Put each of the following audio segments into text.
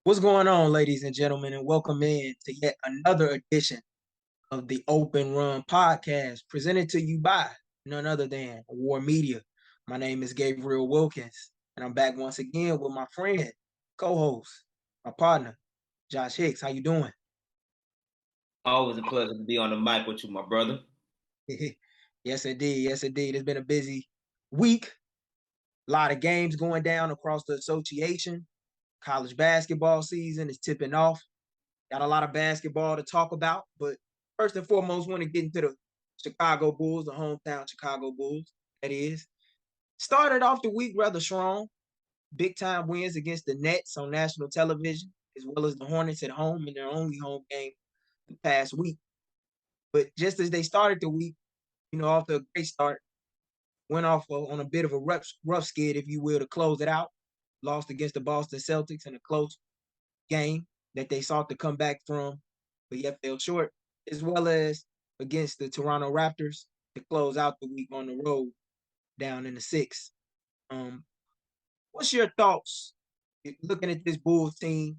What's going on, ladies and gentlemen, and welcome in to yet another edition of the Open Run Podcast, presented to you by none other than War Media. My name is Gabriel Wilkins, and I'm back once again with my friend, co-host, my partner, Josh Hicks. How you doing? Always a pleasure to be on the mic with you, my brother. Yes, indeed. Yes, indeed. It's been a busy week. A lot of games going down across the association. College basketball season is tipping off. Got a lot of basketball to talk about, but first and foremost, want to get into the Chicago Bulls, the hometown Chicago Bulls. That is. Started off the week rather strong. Big time wins against the Nets on national television, as well as the Hornets at home in their only home game the past week. But just as they started the week, off to a great start, went off on a bit of a rough skid, if you will, to close it out. Lost against the Boston Celtics in a close game that they sought to come back from, but yet fell short, as well as against the Toronto Raptors to close out the week on the road down in the six. What's your thoughts looking at this Bulls team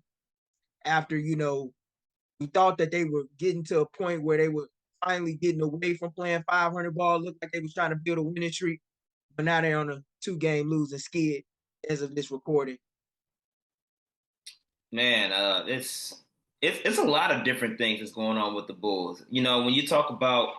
after, we thought that they were getting to a point where they were finally getting away from playing 500 ball, looked like they was trying to build a winning streak, but now they're on a 2-game losing skid as of this recording. Man, it's a lot of different things that's going on with the Bulls. When you talk about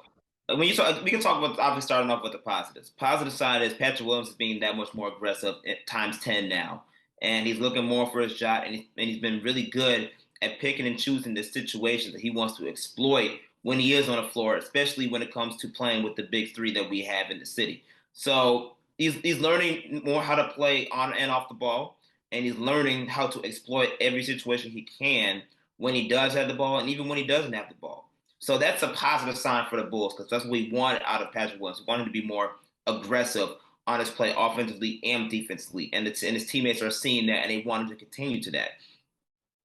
we can talk about obviously starting off with the positives. Positive side is Patrick Williams is being that much more aggressive at times 10 now, and he's looking more for his shot, and he's been really good at picking and choosing the situations that he wants to exploit when he is on the floor, especially when it comes to playing with the big three that we have in the city. So he's learning more how to play on and off the ball, and he's learning how to exploit every situation he can when he does have the ball and even when he doesn't have the ball. So that's a positive sign for the Bulls because that's what we wanted out of Patrick Williams. We wanted him to be more aggressive on his play offensively and defensively. And his teammates are seeing that and they want him to continue to that.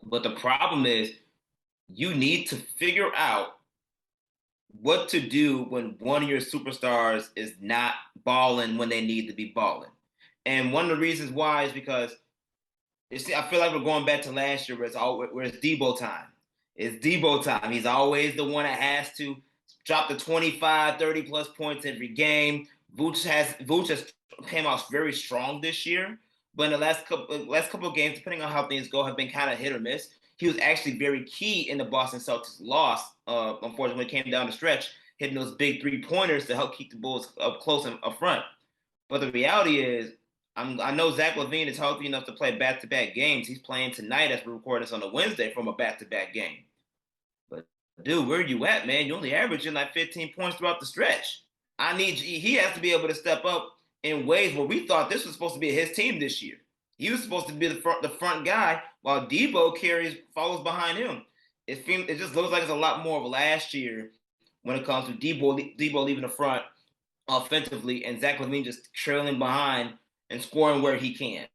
But the problem is you need to figure out what to do when one of your superstars is not balling when they need to be balling. And one of the reasons why is because I feel like we're going back to last year where it's Debo time. It's Debo time. He's always the one that has to drop the 25, 30 plus points every game. Vooch has came out very strong this year, but in the last couple of games, depending on how things go, have been kind of hit or miss. He was actually very key in the Boston Celtics loss. Unfortunately, when it came down the stretch, hitting those big 3-pointers to help keep the Bulls up close and up front. But the reality is, I know Zach LaVine is healthy enough to play back-to-back games. He's playing tonight as we're recording this on a Wednesday from a back-to-back game. But, dude, where are you at, man? You're only averaging like 15 points throughout the stretch. He has to be able to step up in ways where we thought this was supposed to be his team this year. He was supposed to be the front guy while Debo follows behind him. It just looks like it's a lot more of last year when it comes to Debo leaving the front offensively and Zach LaVine just trailing behind and scoring where he can.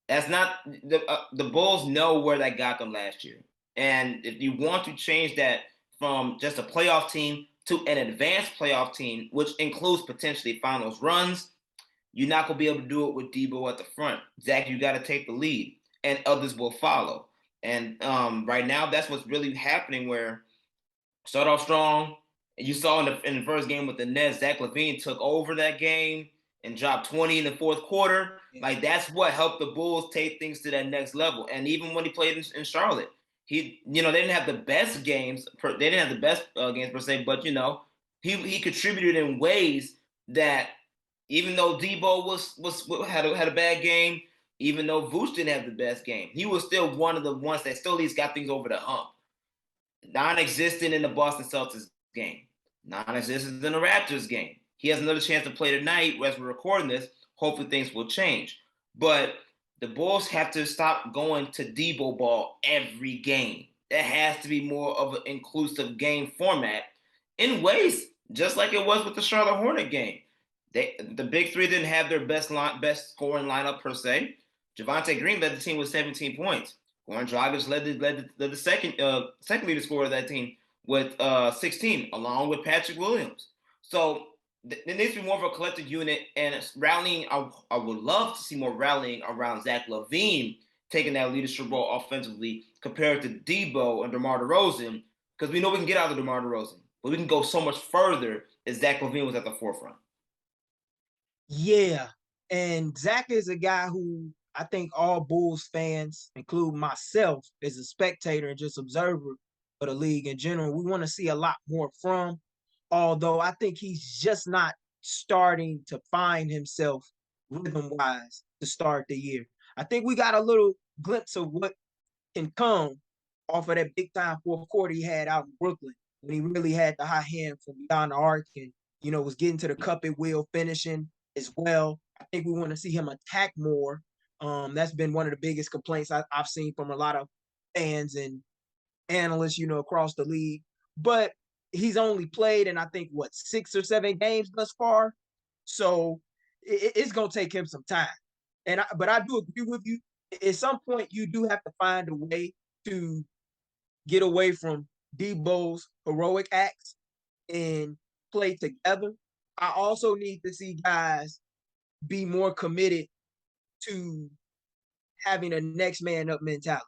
That's not the Bulls know where that got them last year. And if you want to change that from just a playoff team to an advanced playoff team, which includes potentially finals runs, you're not going to be able to do it with Debo at the front. Zach, you got to take the lead, and others will follow. And right now, that's what's really happening where start off strong. You saw in the first game with the Nets, Zach LaVine took over that game and dropped 20 in the fourth quarter. Like, that's what helped the Bulls take things to that next level. And even when he played in Charlotte, they didn't have the best games. They didn't have the best games per se, but he contributed in ways that even though Debo had a bad game, even though Vooch didn't have the best game, he was still one of the ones that still at least got things over the hump. Non-existent in the Boston Celtics game, non-existent in the Raptors game. He has another chance to play tonight as we're recording this. Hopefully things will change. But the Bulls have to stop going to Debo ball every game. There has to be more of an inclusive game format in ways, just like it was with the Charlotte Hornet game. The big three didn't have their best scoring lineup per se. Javonte Green led the team with 17 points. Goran Dragic led the second leading scorer of that team with 16, along with Patrick Williams. So there needs to be more of a collective unit and rallying. I would love to see more rallying around Zach LaVine taking that leadership role offensively compared to Debo and DeMar DeRozan, because we know we can get out of DeMar DeRozan, but we can go so much further as Zach LaVine was at the forefront. Yeah. And Zach is a guy who I think all Bulls fans, including myself as a spectator and just observer of the league in general, we want to see a lot more from. Although I think he's just not starting to find himself rhythm-wise to start the year. I think we got a little glimpse of what can come off of that big time fourth quarter he had out in Brooklyn when he really had the hot hand from beyond the arc and was getting to the cup at will, finishing as well. I think we want to see him attack more. That's been one of the biggest complaints I've seen from a lot of fans and analysts, across the league. But he's only played in I think 6 or 7 games thus far, so it's gonna take him some time. But I do agree with you. At some point, you do have to find a way to get away from Debo's heroic acts and play together. I also need to see guys be more committed to having a next man up mentality.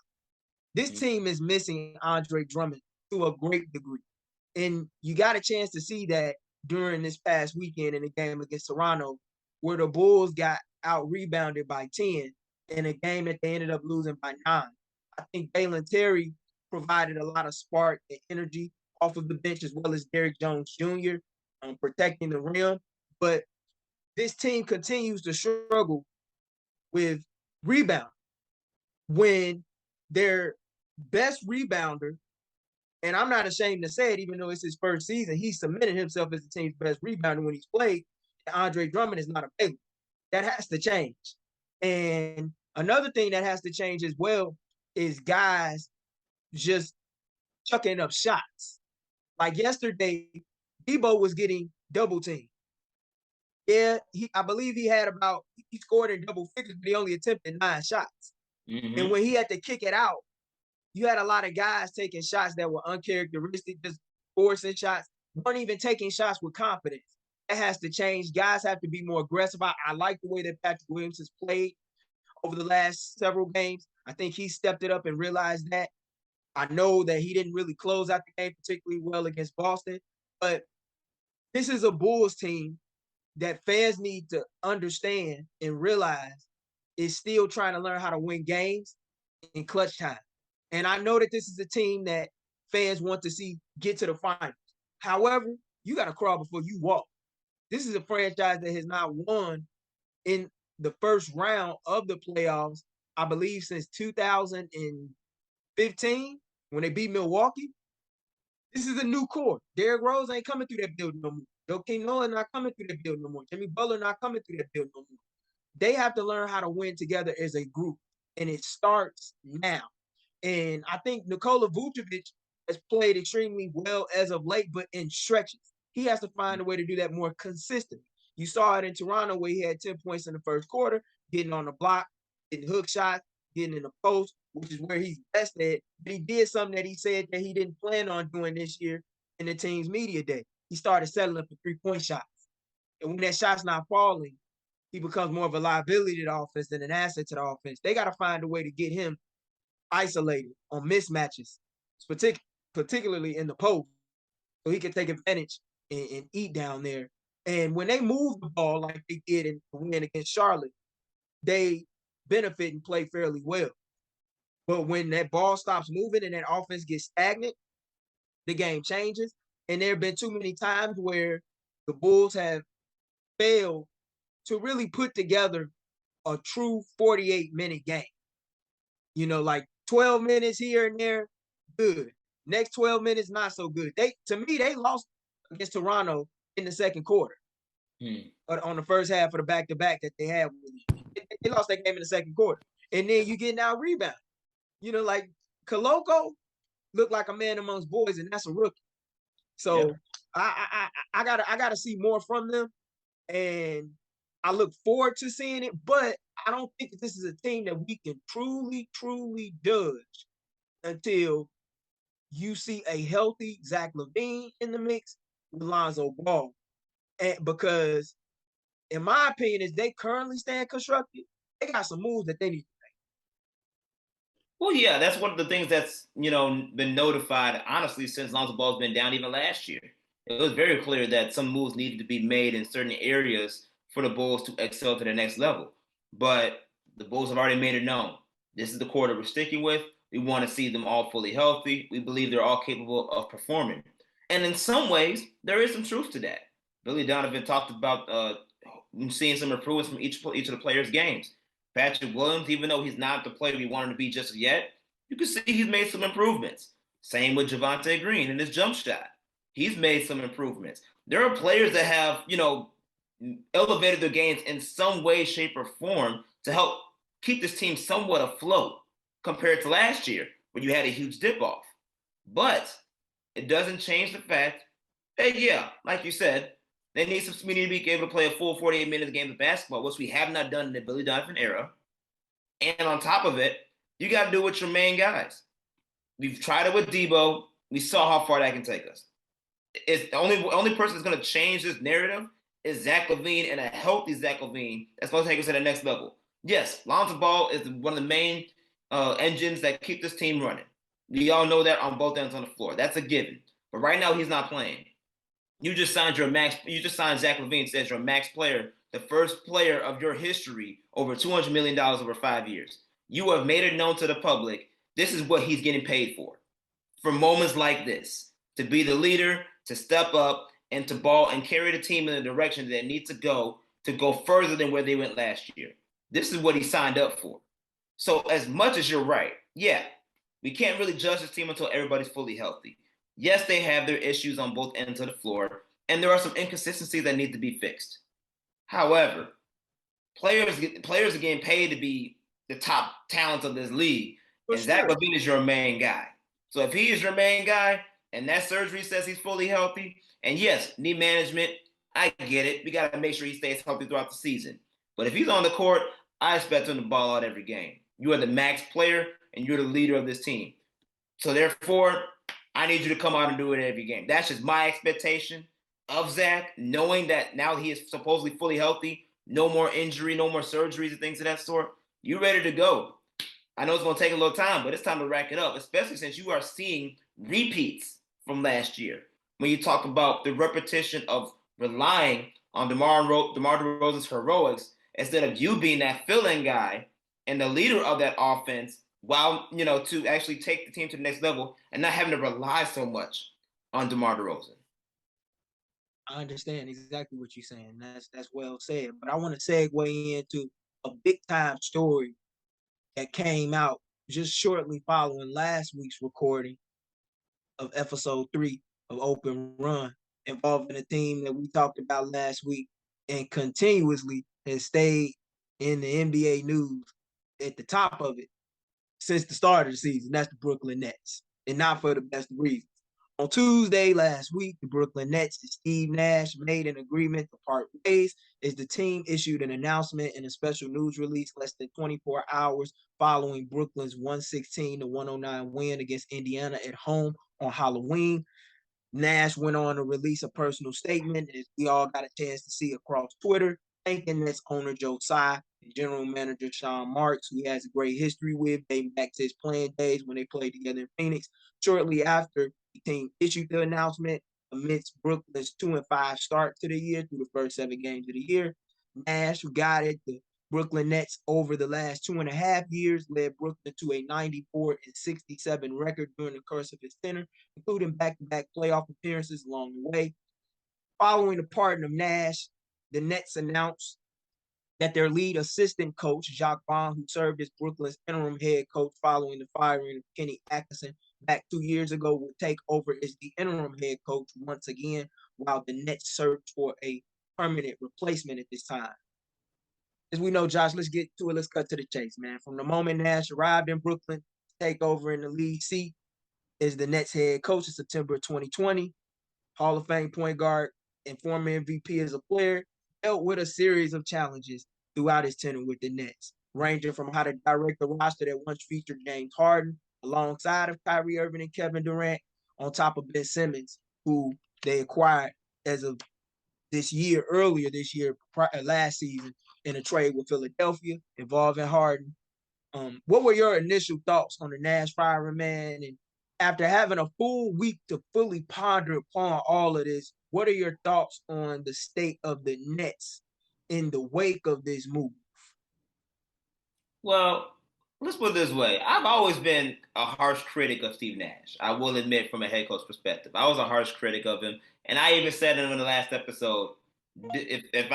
This team is missing Andre Drummond to a great degree. And you got a chance to see that during this past weekend in the game against Toronto, where the Bulls got out rebounded by 10 in a game that they ended up losing by 9. I think Dalen Terry provided a lot of spark and energy off of the bench, as well as Derrick Jones Jr. Protecting the rim. But this team continues to struggle with rebound when their best rebounder, and I'm not ashamed to say it, even though it's his first season, he cemented himself as the team's best rebounder when he's played. Andre Drummond is not available. That has to change. And another thing that has to change as well is guys just chucking up shots. Like yesterday, Debo was getting double teamed. Yeah, I believe he scored in double figures, but he only attempted 9 shots. Mm-hmm. And when he had to kick it out, you had a lot of guys taking shots that were uncharacteristic, just forcing shots, weren't even taking shots with confidence. That has to change. Guys have to be more aggressive. I like the way that Patrick Williams has played over the last several games. I think he stepped it up and realized that. I know that he didn't really close out the game particularly well against Boston, but this is a Bulls team that fans need to understand and realize is still trying to learn how to win games in clutch time. And I know that this is a team that fans want to see get to the finals. However, you got to crawl before you walk. This is a franchise that has not won in the first round of the playoffs, I believe, since 2015 when they beat Milwaukee. This is a new core. Derrick Rose ain't coming through that building no more. Joakim Noah not coming through that building no more. Jimmy Butler not coming through that building no more. They have to learn how to win together as a group, and it starts now. And I think Nikola Vucevic has played extremely well as of late, but in stretches. He has to find a way to do that more consistently. You saw it in Toronto where he had 10 points in the first quarter, getting on the block, getting hook shots, getting in the post, which is where he's best at. But he did something that he said that he didn't plan on doing this year in the team's media day. He started settling for 3-point shots. And when that shot's not falling, he becomes more of a liability to the offense than an asset to the offense. They got to find a way to get him isolated on mismatches, particularly in the post, so he can take advantage and eat down there. And when they move the ball like they did in the win against Charlotte, they benefit and play fairly well. But when that ball stops moving and that offense gets stagnant, the game changes. And there have been too many times where the Bulls have failed to really put together a true 48-minute game. Like 12 minutes here and there, good. Next 12 minutes, not so good. To me, they lost against Toronto in the second quarter. On the first half of the back-to-back that they had. They lost that game in the second quarter. And then you get now rebound. Like Koloko looked like a man amongst boys, and that's a rookie. So yeah. I gotta see more from them. And I look forward to seeing it, but I don't think that this is a team that we can truly, truly judge until you see a healthy Zach LaVine in the mix with Lonzo Ball. And because, in my opinion, as they currently stand constructed, they got some moves that they need to Well, yeah, that's one of the things that's been notified honestly since Lonzo Ball's been down even last year. It was very clear that some moves needed to be made in certain areas for the Bulls to excel to the next level. But the Bulls have already made it known. This is the core that we're sticking with. We want to see them all fully healthy. We believe they're all capable of performing. And in some ways, there is some truth to that. Billy Donovan talked about seeing some improvements from each of the players' games. Patrick Williams, even though he's not the player we want him to be just yet, you can see he's made some improvements. Same with Javonte Green in his jump shot. He's made some improvements. There are players that have, elevated their games in some way, shape, or form to help keep this team somewhat afloat compared to last year when you had a huge dip off. But it doesn't change the fact that, yeah, like you said, we need to be able to play a full 48 minutes of games of basketball, which we have not done in the Billy Donovan era. And on top of it, you got to do it with your main guys. We've tried it with Debo. We saw how far that can take us. It's the only person that's going to change this narrative is Zach LaVine, and a healthy Zach LaVine that's going to take us to the next level. Yes, Lonzo Ball is one of the main engines that keep this team running. We all know that on both ends on the floor. That's a given. But right now, he's not playing. You just signed Zach LaVine as your max player, the first player of your history over $200 million over 5 years. You have made it known to the public this is what he's getting paid for moments like this, to be the leader, to step up, and to ball and carry the team in the direction that it needs to go further than where they went last year. This is what he signed up for. So as much as you're right, yeah, we can't really judge this team until everybody's fully healthy. Yes, they have their issues on both ends of the floor, and there are some inconsistencies that need to be fixed. However, players are getting paid to be the top talents of this league, For and Zach sure. LaVine is your main guy. So if he is your main guy, and that surgery says he's fully healthy, and yes, knee management, I get it. We got to make sure he stays healthy throughout the season. But if he's on the court, I expect him to ball out every game. You are the max player, and you're the leader of this team. So therefore, I need you to come out and do it every game. That's just my expectation of Zach, knowing that now he is supposedly fully healthy, no more injury, no more surgeries and things of that sort. You ready to go. I know it's going to take a little time, but it's time to rack it up, especially since you are seeing repeats from last year. When you talk about the repetition of relying on DeMar DeRozan's heroics instead of you being that fill-in guy and the leader of that offense, while to actually take the team to the next level and not having to rely so much on DeMar DeRozan. I understand exactly what you're saying. That's well said. But I want to segue into a big time story that came out just shortly following last week's recording of episode 3 of Open Run, involving a team that we talked about last week and continuously has stayed in the NBA news at the top of it since the start of the season. That's the Brooklyn Nets, and not for the best of reasons. On Tuesday last week, the Brooklyn Nets and Steve Nash made an agreement to part ways as the team issued an announcement in a special news release less than 24 hours following Brooklyn's 116-109 win against Indiana at home on Halloween. Nash went on to release a personal statement, as we all got a chance to see across Twitter, thanking Nets owner Joe Tsai, general manager Sean Marks, who he has a great history with, dating back to his playing days when they played together in Phoenix. Shortly after the team issued the announcement, amidst Brooklyn's 2-5 start to the year through the first 7 games of the year, Nash, who guided the Brooklyn Nets over the last 2.5 years, led Brooklyn to a 94-67 record during the course of his tenure, including back-to-back playoff appearances along the way. Following the pardon of Nash, the Nets announced that their lead assistant coach, Jacques Vaughn, who served as Brooklyn's interim head coach following the firing of Kenny Atkinson back 2 years ago, would take over as the interim head coach once again, while the Nets search for a permanent replacement at this time. As we know, Josh, let's get to it. Let's cut to the chase, man. From the moment Nash arrived in Brooklyn to take over in the lead seat as the Nets head coach in September 2020, Hall of Fame point guard and former MVP as a player, dealt with a series of challenges throughout his tenure with the Nets, ranging from how to direct the roster that once featured James Harden alongside of Kyrie Irving and Kevin Durant, on top of Ben Simmons, who they acquired as of earlier this year, last season, in a trade with Philadelphia involving Harden, What were your initial thoughts on the Nash firing, man? And after having a full week to fully ponder upon all of this, what are your thoughts on the state of the Nets in the wake of this move? Well, let's put it this way. I've always been a harsh critic of Steve Nash. I will admit, from a head coach perspective, I was a harsh critic of him, and I even said it in the last episode. If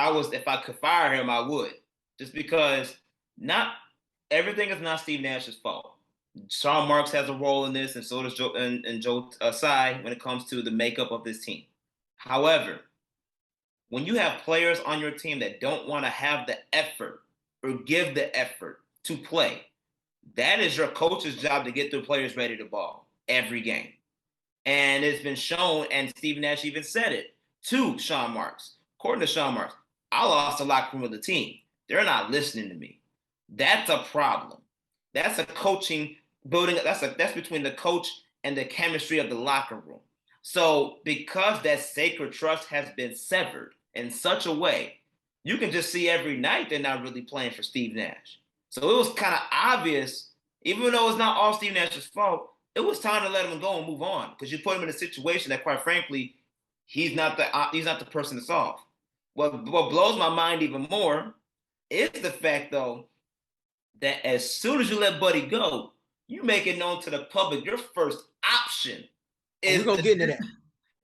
I could fire him, I would, just because not everything is not Steve Nash's fault. Sean Marks has a role in this, and so does Joe Tsai when it comes to the makeup of this team. However, when you have players on your team that don't want to have the effort or give the effort to play, that is your coach's job to get the players ready to ball every game. And it's been shown, and Steve Nash even said it to Sean Marks. According to Sean Marks, I lost the locker room of the team. They're not listening to me. That's a problem. That's a coaching building. That's between the coach and the chemistry of the locker room. So because that sacred trust has been severed in such a way, you can just see every night they're not really playing for Steve Nash. So it was kind of obvious, even though it's not all Steve Nash's fault, it was time to let him go and move on because you put him in a situation that, quite frankly, he's not the person to solve. What blows my mind even more is the fact, though, that as soon as you let Buddy go, you make it known to the public your first option We're is gonna get into that.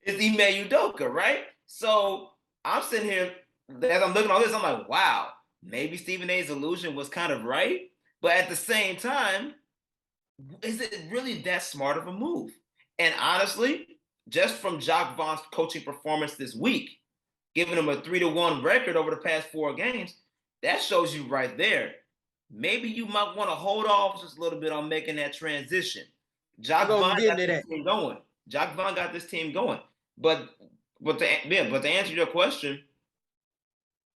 is Ime Udoka, right? So I'm sitting here as I'm looking at all this, I'm like, wow, maybe Stephen A's illusion was kind of right, but at the same time, is it really that smart of a move? And honestly, just from Jacques Vaughn's coaching performance this week, giving him a 3-1 record over the past 4 games, that shows you right there. Maybe you might want to hold off just a little bit on making that transition. We're Jacques gonna Vaughn get got into this that. team going. Jacques Vaughn got this team going. But to answer your question,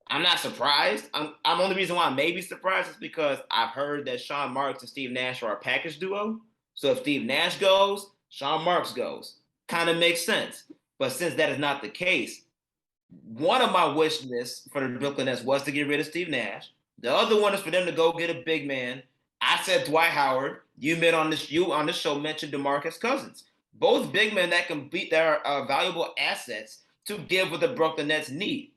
I'm not surprised. I'm only reason why I may be surprised is because I've heard that Sean Marks and Steve Nash are a package duo. So if Steve Nash goes, Sean Marks goes. Kind of makes sense. But since that is not the case, one of my wish lists for the Brooklyn Nets was to get rid of Steve Nash. The other one is for them to go get a big man. I said Dwight Howard. You on this show mentioned DeMarcus Cousins. Both big men that can beat their valuable assets to give what the Brooklyn Nets need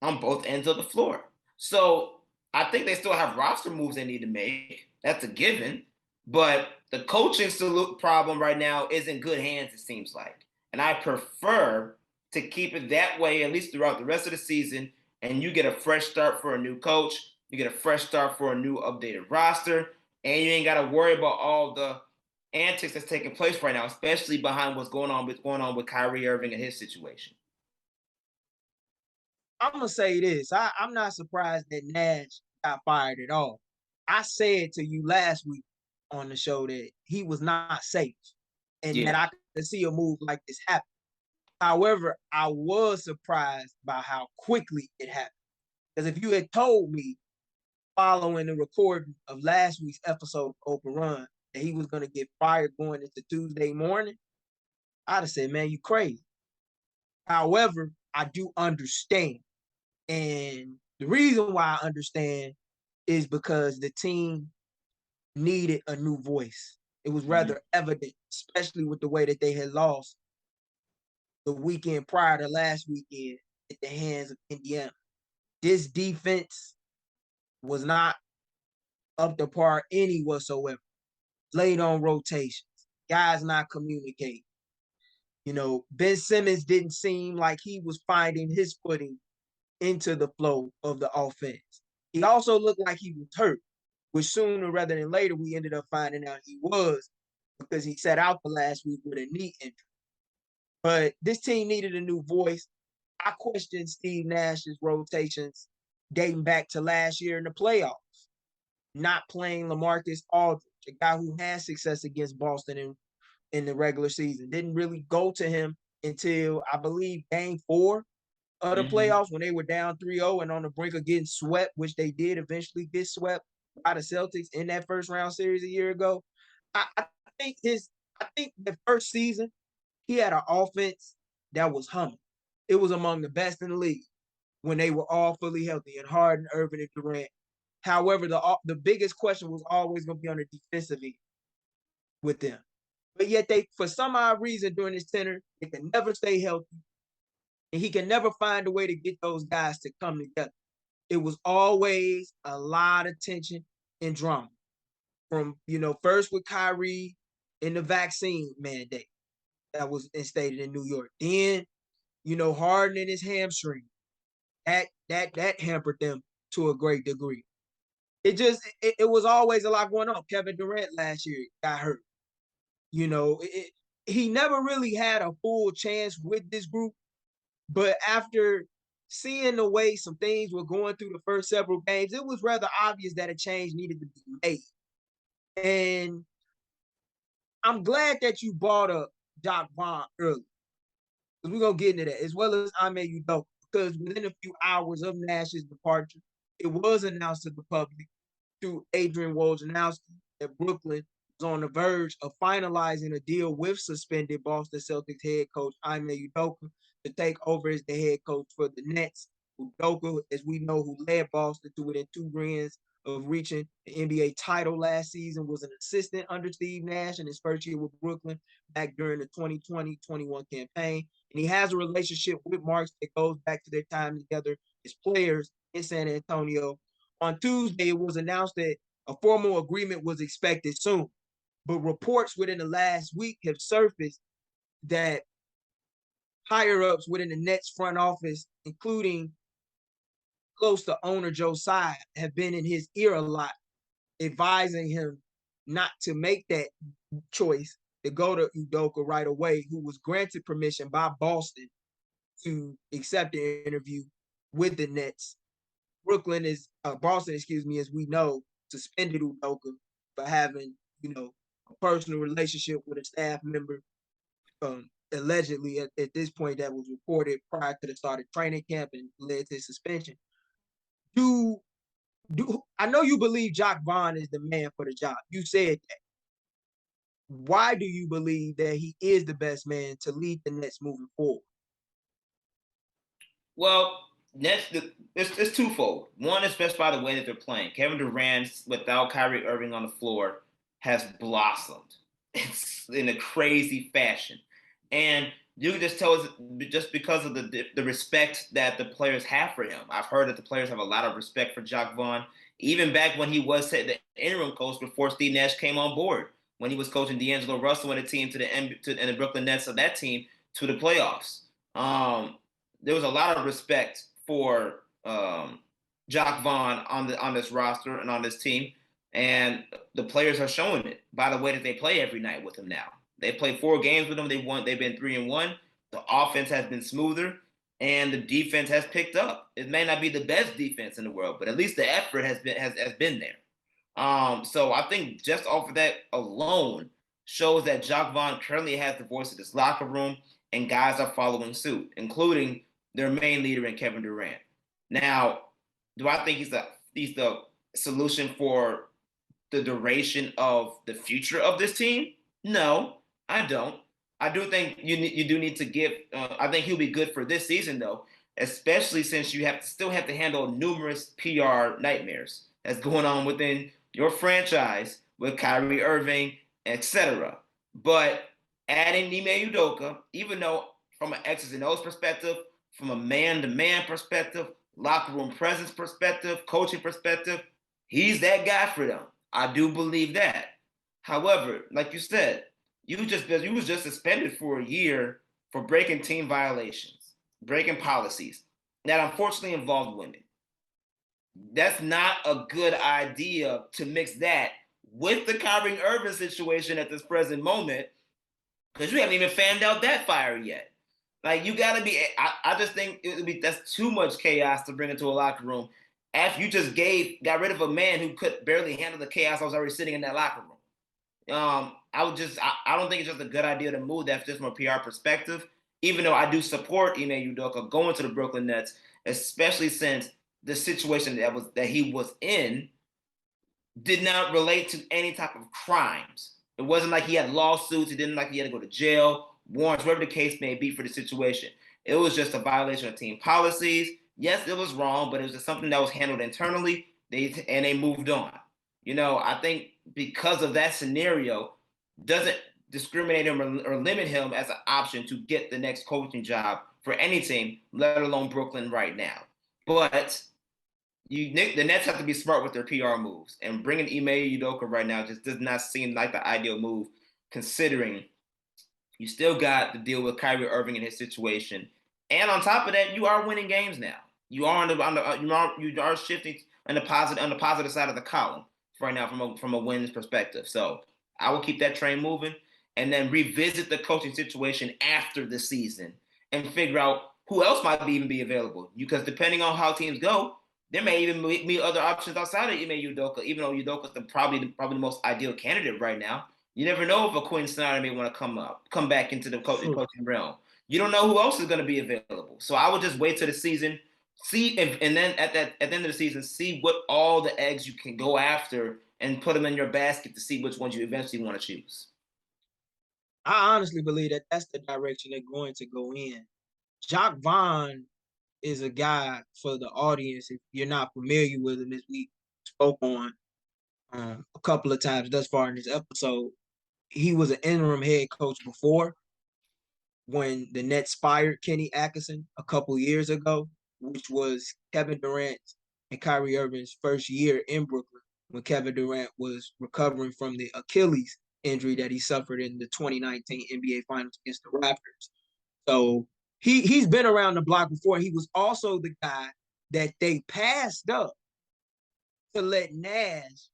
on both ends of the floor. So I think they still have roster moves they need to make. That's a given. But the coaching problem right now is in good hands, it seems like. And I prefer to keep it that way, at least throughout the rest of the season. And you get a fresh start for a new coach. You get a fresh start for a new updated roster. And you ain't got to worry about all the antics that's taking place right now, especially behind what's going on with Kyrie Irving and his situation. I'm gonna say this. I'm not surprised that Nash got fired at all. I said to you last week on the show that he was not safe and that Yeah. I could see a move like this happen. However, I was surprised by how quickly it happened. Because if you had told me following the recording of last week's episode of Open Run that he was going to get fired going into Tuesday morning, I'd have said, man, you crazy. However, I do understand. And the reason why I understand is because the team needed a new voice. It was rather evident, especially with the way that they had lost the weekend prior to last weekend at the hands of Indiana. This defense was not up to par any whatsoever. Late on rotations, guys not communicating. You know, Ben Simmons didn't seem like he was finding his footing into the flow of the offense. He also looked like he was hurt, which sooner rather than later we ended up finding out he was because he sat out the last week with a knee injury. But this team needed a new voice. I questioned Steve Nash's rotations dating back to last year in the playoffs, not playing LaMarcus Aldridge, a guy who had success against Boston in the regular season. Didn't really go to him until, I believe, game 4 of the playoffs when they were down 3-0 and on the brink of getting swept, which they did eventually get swept by the Celtics in that first round series a year ago. I think the first season, he had an offense that was humming. It was among the best in the league when they were all fully healthy and Harden, Irving, and Durant However, the biggest question was always going to be on the defensive end with them. But yet they, for some odd reason during his tenure, they can never stay healthy. And he can never find a way to get those guys to come together. It was always a lot of tension and drama. From, first with Kyrie and the vaccine mandate that was instated in New York. Then, Harden and his hamstring. That hampered them to a great degree. It was always a lot going on. Kevin Durant last year got hurt. He never really had a full chance with this group, but after seeing the way some things were going through the first several games, it was rather obvious that a change needed to be made. And I'm glad that you brought up Doc Vaughn early, because we're going to get into that, as well as Ime Udoka, because within a few hours of Nash's departure, it was announced to the public through Adrian Wojnarowski that Brooklyn was on the verge of finalizing a deal with suspended Boston Celtics head coach Ime Udoka to take over as the head coach for the Nets. Udoka, as we know, who led Boston to within 2 wins of reaching the NBA title last season, was an assistant under Steve Nash in his first year with Brooklyn back during the 2020-21 campaign. And he has a relationship with Marks that goes back to their time together as players in San Antonio. On Tuesday, it was announced that a formal agreement was expected soon. But reports within the last week have surfaced that higher-ups within the Nets front office, including close to owner Joe Tsai, have been in his ear a lot, advising him not to make that choice to go to Udoka right away, who was granted permission by Boston to accept the interview with the Nets. Boston, as we know, suspended Udoka for having, a personal relationship with a staff member, allegedly at this point that was reported prior to the start of training camp and led to suspension. I know you believe Jacques Vaughn is the man for the job. You said that. Why do you believe that he is the best man to lead the Nets moving forward? Well, it's twofold. One is just by the way that they're playing. Kevin Durant, without Kyrie Irving on the floor, has blossomed. It's in a crazy fashion. And you can just tell us just because of the respect that the players have for him. I've heard that the players have a lot of respect for Jacques Vaughn, even back when he was the interim coach before Steve Nash came on board, when he was coaching D'Angelo Russell and the team and the Brooklyn Nets of that team to the playoffs. There was a lot of respect for Jacques Vaughn on this roster and on this team, and the players are showing it by the way that they play every night with him now. They played 4 games with him. They've been 3-1. The offense has been smoother, and the defense has picked up. It may not be the best defense in the world, but at least the effort has been there. So I think just off of that alone shows that Jacques Vaughn currently has the voice of this locker room, and guys are following suit, including their main leader in Kevin Durant. Now, do I think he's the solution for the duration of the future of this team? No, I don't. I do think you do need to give. I think he'll be good for this season, though, especially since you still have to handle numerous PR nightmares that's going on within your franchise with Kyrie Irving, etc. But adding Ime Udoka, even though from an X's and O's perspective, from a man-to-man perspective, locker room presence perspective, coaching perspective, he's that guy for them. I do believe that. However, like you said, you was just suspended for a year for breaking team violations, breaking policies that unfortunately involved women. That's not a good idea to mix that with the Kyrie Irving situation at this present moment, because you haven't even fanned out that fire yet. Like, you gotta be. I just think that's too much chaos to bring into a locker room. After you just got rid of a man who could barely handle the chaos that was already sitting in that locker room. I don't think it's just a good idea to move that just from a PR perspective. Even though I do support Ime Udoka going to the Brooklyn Nets, especially since the situation that he was in did not relate to any type of crimes. It wasn't like he had lawsuits. It didn't like he had to go to jail, warrants, whatever the case may be for the situation. It was just a violation of team policies. Yes, it was wrong, but it was just something that was handled internally They moved on. I think because of that scenario, doesn't discriminate him or limit him as an option to get the next coaching job for any team, let alone Brooklyn right now. But the Nets have to be smart with their PR moves, and bringing Ime Udoka right now just does not seem like the ideal move, considering you still got to deal with Kyrie Irving and his situation, and on top of that, you are winning games now. You are you are shifting on the positive side of the column right now from a wins perspective. So I will keep that train moving, and then revisit the coaching situation after the season and figure out who else might even be available. Because depending on how teams go, there may even be other options outside of Ime Udoka, even though Udoka's probably the most ideal candidate right now. You never know if a Quinn Snyder may want to come back into the coaching realm. You don't know who else is going to be available. So I would just wait till the season, see, and then at the end of the season, see what all the eggs you can go after and put them in your basket to see which ones you eventually want to choose. I honestly believe that that's the direction they're going to go in. Jacques Vaughn is a guy for the audience. If you're not familiar with him, as we spoke on a couple of times thus far in this episode, he was an interim head coach before when the Nets fired Kenny Atkinson a couple years ago, which was Kevin Durant and Kyrie Irving's first year in Brooklyn when Kevin Durant was recovering from the Achilles injury that he suffered in the 2019 NBA Finals against the Raptors. So he's been around the block before. He was also the guy that they passed up to let Nash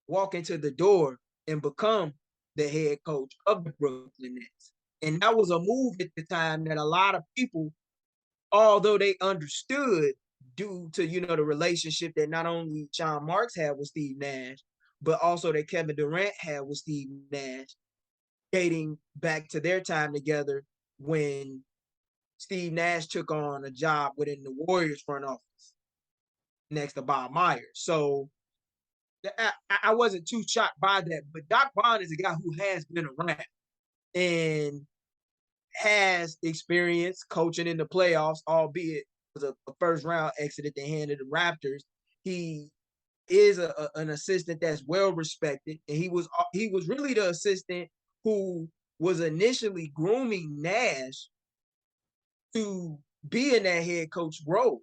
walk into the door and become the head coach of the Brooklyn Nets. And that was a move at the time that a lot of people, although they understood due to, the relationship that not only Sean Marks had with Steve Nash, but also that Kevin Durant had with Steve Nash, dating back to their time together when Steve Nash took on a job within the Warriors front office next to Bob Myers. So I wasn't too shocked by that. But Doc Vaughn is a guy who has been around and has experience coaching in the playoffs, albeit was a first round exit at the hand of the Raptors. He is an assistant that's well respected, and he was really the assistant who was initially grooming Nash to be in that head coach role,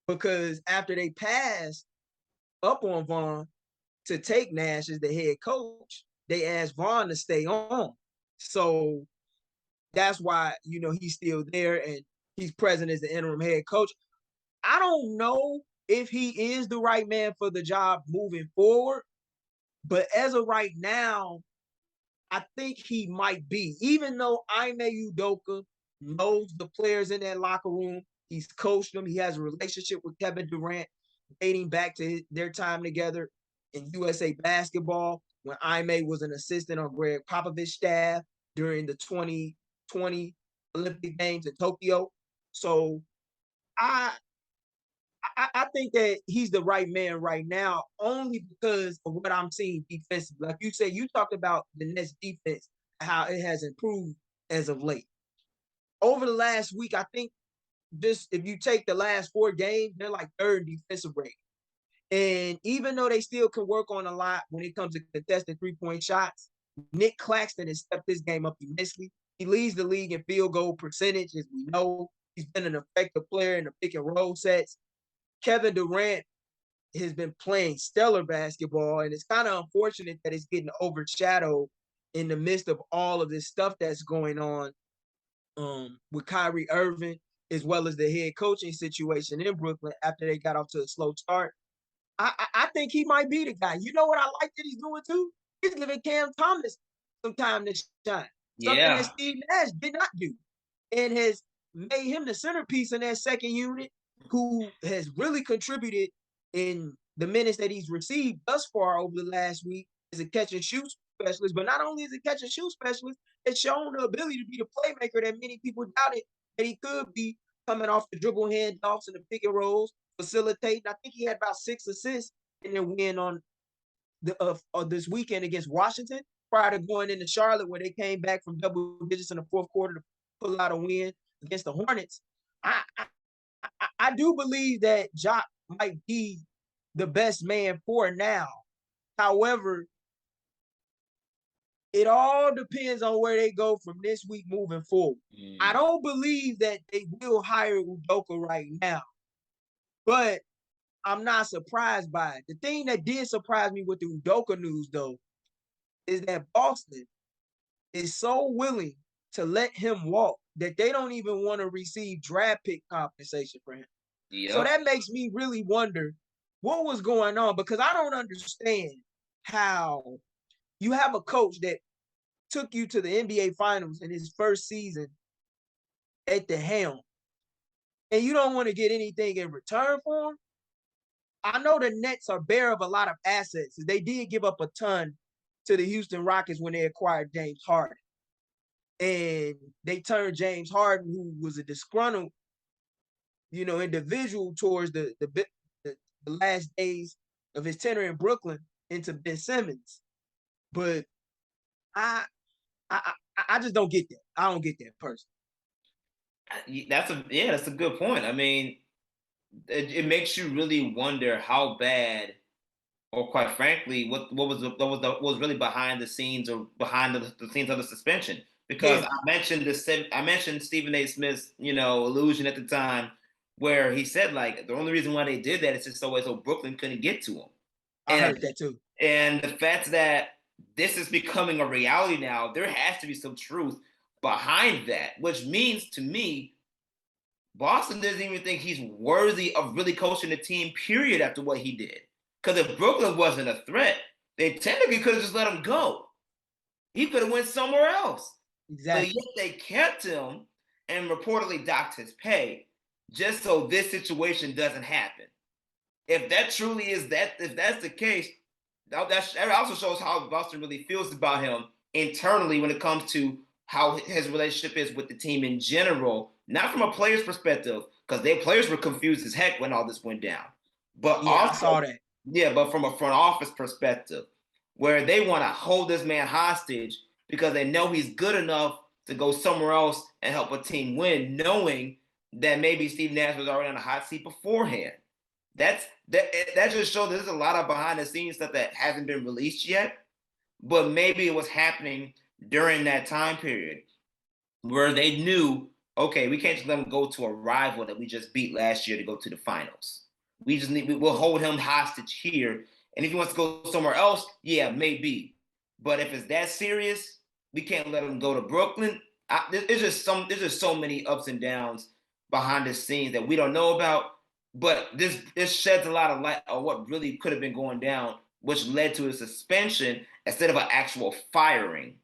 because after they passed up on Vaughn to take Nash as the head coach, they asked Vaughn to stay on. So that's why, he's still there and he's present as the interim head coach. I don't know if he is the right man for the job moving forward, but as of right now, I think he might be. Even though Ime Udoka knows the players in that locker room, he's coached them, he has a relationship with Kevin Durant dating back to their time together in USA basketball when Ime was an assistant on Greg Popovich's staff during the 2020 Olympic Games in Tokyo. So I think that he's the right man right now, only because of what I'm seeing defensively. Like you said, you talked about the Nets defense, how it has improved as of late. Over the last week, I think just if you take the last 4 games, they're like third defensive rating. And even though they still can work on a lot when it comes to contested 3-point shots, Nick Claxton has stepped this game up immensely. He leads the league in field goal percentage, as we know. He's been an effective player in the pick and roll sets. Kevin Durant has been playing stellar basketball, and it's kind of unfortunate that it's getting overshadowed in the midst of all of this stuff that's going on with Kyrie Irving, as well as the head coaching situation in Brooklyn after they got off to a slow start. I think he might be the guy. You know what I like that he's doing too? He's giving Cam Thomas some time to shine. Something that Steve Nash did not do, and has made him the centerpiece in that second unit, who has really contributed in the minutes that he's received thus far over the last week as a catch and shoot specialist. But not only is a catch and shoot specialist, it's shown the ability to be the playmaker that many people doubted that he could be, coming off the dribble handoffs and the pick and rolls, facilitating. I think he had about 6 assists in their win on this weekend against Washington, prior to going into Charlotte, where they came back from double digits in the fourth quarter to pull out a win against the Hornets. I do believe that Jock might be the best man for now. However, it all depends on where they go from this week moving forward. I don't believe that they will hire Udoka right now, but I'm not surprised by it. The thing that did surprise me with the Udoka news, though, is that Boston is so willing to let him walk that they don't even want to receive draft pick compensation for him. Yep. So that makes me really wonder what was going on, because I don't understand how you have a coach that took you to the NBA Finals in his first season at the helm, and you don't want to get anything in return for him. I know the Nets are bare of a lot of assets. They did give up a ton to the Houston Rockets when they acquired James Harden. And they turned James Harden, who was a disgruntled, individual towards the last days of his tenure in Brooklyn, into Ben Simmons. But I just don't get that. I don't get that personally. That's a good point. I mean, it makes you really wonder how bad, or quite frankly, what was really behind the scenes, or behind the scenes of the suspension. Because Yeah. I mentioned Stephen A. Smith's illusion at the time, where he said, like, the only reason why they did that is just so Brooklyn couldn't get to him. I heard that too. And the fact that this is becoming a reality now, there has to be some truth behind that, which means to me, Boston doesn't even think he's worthy of really coaching the team, period, after what he did. Because if Brooklyn wasn't a threat, they technically could have just let him go. He could have went somewhere else. Exactly. But yet they kept him and reportedly docked his pay just so this situation doesn't happen. If that truly is that, if that's the case, that also shows how Boston really feels about him internally when it comes to how his relationship is with the team in general, not from a player's perspective, because their players were confused as heck when all this went down. But yeah, also, I saw that. Yeah, but from a front office perspective, where they want to hold this man hostage because they know he's good enough to go somewhere else and help a team win, knowing that maybe Steve Nash was already on a hot seat beforehand. That just shows there's a lot of behind the scenes stuff that hasn't been released yet, but maybe it was happening during that time period where they knew, okay, we can't just let him go to a rival that we just beat last year to go to the finals. We'll hold him hostage here, and if he wants to go somewhere else, yeah, maybe. But if it's that serious, we can't let him go to Brooklyn. There's just so many ups and downs behind the scenes that we don't know about. But this sheds a lot of light on what really could have been going down, which led to a suspension instead of an actual firing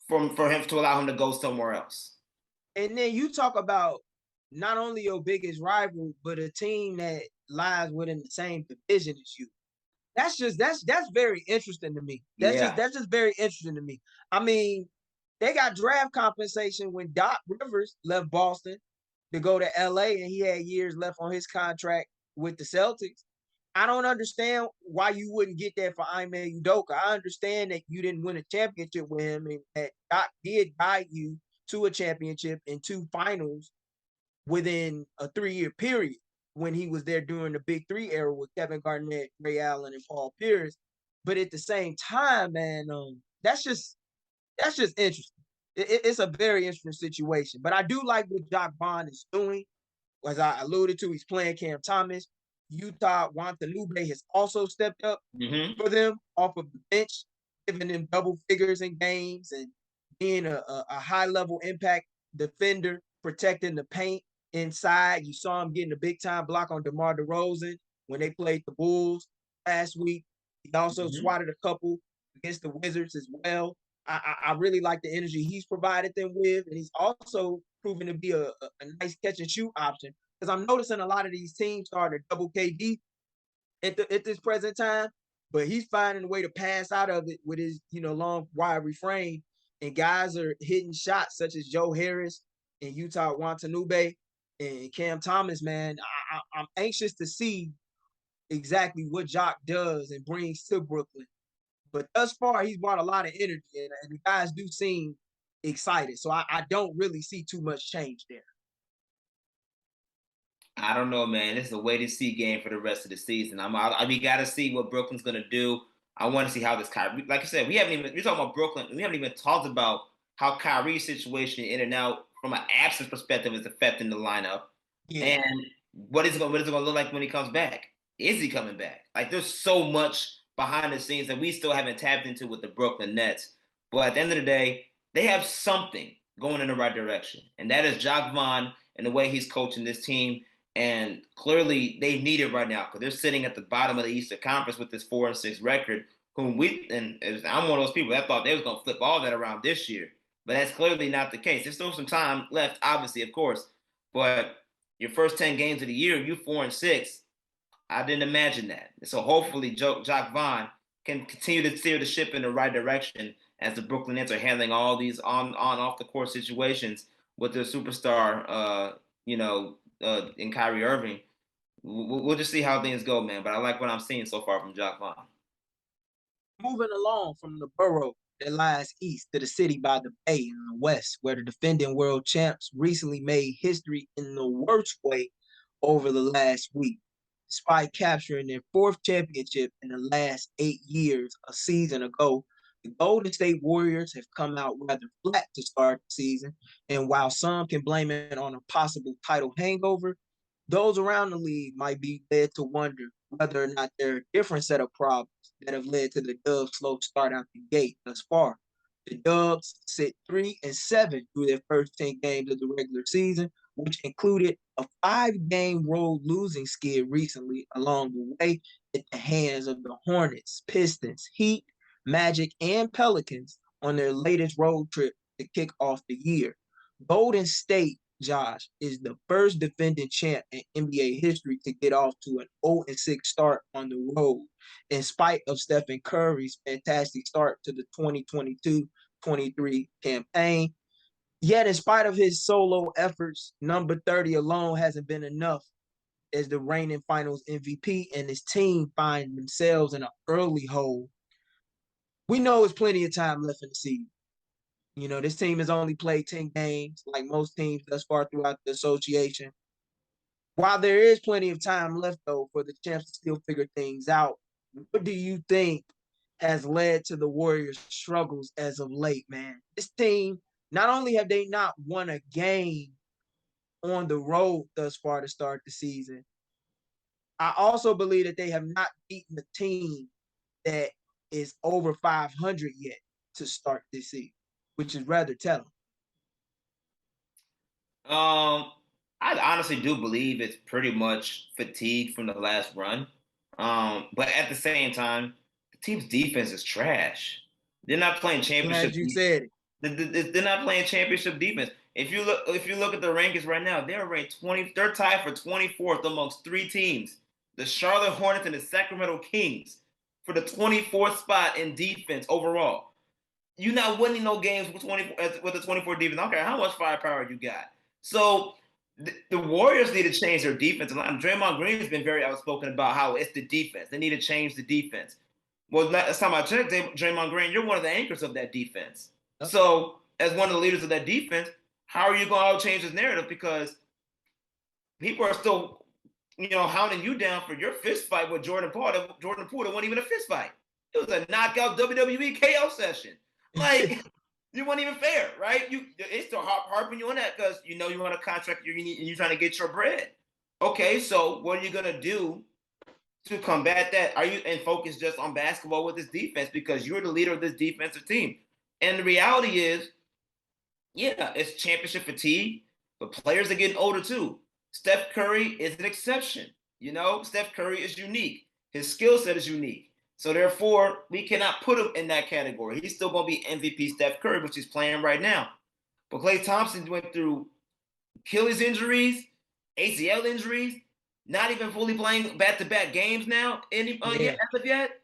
for him to allow him to go somewhere else. And then you talk about not only your biggest rival, but a team that lies within the same division as you. That's very interesting to me. That's just very interesting to me. I mean, they got draft compensation when Doc Rivers left Boston to go to LA, and he had years left on his contract with the Celtics. I don't understand why you wouldn't get that for Ime Udoka. I understand that you didn't win a championship with him, and that Doc did guide you to a championship and 2 finals within a 3-year period when he was there during the Big Three era with Kevin Garnett, Ray Allen, and Paul Pierce. But at the same time, man, that's just interesting. It's a very interesting situation. But I do like what Jacque Vaughn is doing. As I alluded to, he's playing Cam Thomas. Utah Watanabe has also stepped up for them off of the bench, giving them double figures in games and being a high-level impact defender, protecting the paint inside. You saw him getting a big-time block on DeMar DeRozan when they played the Bulls last week. He also swatted a couple against the Wizards as well. I really like the energy he's provided them with, and he's also proven to be a nice catch and shoot option. Because I'm noticing a lot of these teams started double KD at this present time, but he's finding a way to pass out of it with his long wide reframe, and guys are hitting shots such as Joe Harris and Utah Watanabe and Cam Thomas. Man, I'm anxious to see exactly what Jacque does and brings to Brooklyn. But thus far, he's brought a lot of energy, and the guys do seem excited. So I don't really see too much change there. I don't know, man. This is a wait and see game for the rest of the season. We got to see what Brooklyn's gonna do. I want to see how this Kyrie. Like I said, we haven't even. We're talking about Brooklyn. We haven't even talked about how Kyrie's situation in and out from an absence perspective is affecting the lineup, Yeah. and what is it gonna look like when he comes back? Is he coming back? Like there's so much behind the scenes that we still haven't tapped into with the Brooklyn Nets. But at the end of the day, they have something going in the right direction, and that is Jacques Vaughn and the way he's coaching this team. And clearly, they need it right now because they're sitting at the bottom of the Eastern Conference with this 4-6 record. I'm one of those people that thought they was gonna flip all that around this year, but that's clearly not the case. There's still some time left, obviously, of course, but your first 10 games of the year, you 4-6. I didn't imagine that. So hopefully, Jacques Vaughn can continue to steer the ship in the right direction as the Brooklyn Nets are handling all these off the court situations with their superstar, in Kyrie Irving. We'll just see how things go, man. But I like what I'm seeing so far from Jacques Vaughn. Moving along from the borough that lies east to the city by the bay in the west, where the defending world champs recently made history in the worst way over the last week. Despite capturing their fourth championship in the last 8 years a season ago, the Golden State Warriors have come out rather flat to start the season. And while some can blame it on a possible title hangover, those around the league might be led to wonder whether or not there are a different set of problems that have led to the Dubs' slow start out the gate thus far. The Dubs sit 3-7 through their first 10 games of the regular season, which included a 5-game road losing skid recently along the way at the hands of the Hornets, Pistons, Heat, Magic, and Pelicans on their latest road trip to kick off the year. Golden State, Josh, is the first defending champ in NBA history to get off to an 0-6 start on the road, in spite of Stephen Curry's fantastic start to the 2022-23 campaign. Yet, in spite of his solo efforts, number 30 alone hasn't been enough as the reigning finals MVP and his team find themselves in an early hole. We know there's plenty of time left in the season. You know, this team has only played 10 games, like most teams thus far throughout the association. While there is plenty of time left, though, for the champs to still figure things out, what do you think has led to the Warriors' struggles as of late, man? This team, not only have they not won a game on the road thus far to start the season, I also believe that they have not beaten a team that is over 500 yet to start this season, which is rather telling. Um, I honestly do believe it's pretty much fatigue from the last run. But at the same time, the team's defense is trash. They're not playing championship. Glad you said it. They're not playing championship defense. If you look at the rankings right now, they're ranked 20. They're tied for 24th amongst three teams: the Charlotte Hornets and the Sacramento Kings for the 24th spot in defense overall. You're not winning no games with 20 with the 24 defense. I don't care how much firepower you got. So the Warriors need to change their defensive line. Draymond Green has been very outspoken about how it's the defense. They need to change the defense. Well, last time I checked, Draymond Green, you're one of the anchors of that defense. So, as one of the leaders of that defense, how are you going to change this narrative? Because people are still, hounding you down for your fist fight with Jordan Poole. Jordan Poole, it wasn't even a fist fight. It was a knockout WWE KO session. Like, it wasn't even fair, right? It's still harping you on that because you want a contract and you're trying to get your bread. Okay, so what are you gonna do to combat that? Are you and focus just on basketball with this defense because you're the leader of this defensive team? And the reality is, yeah, it's championship fatigue, but players are getting older too. Steph Curry is an exception. Steph Curry is unique. His skill set is unique. So therefore, we cannot put him in that category. He's still going to be MVP Steph Curry, which he's playing right now. But Klay Thompson went through Achilles injuries, ACL injuries, not even fully playing back-to-back games now as of yet.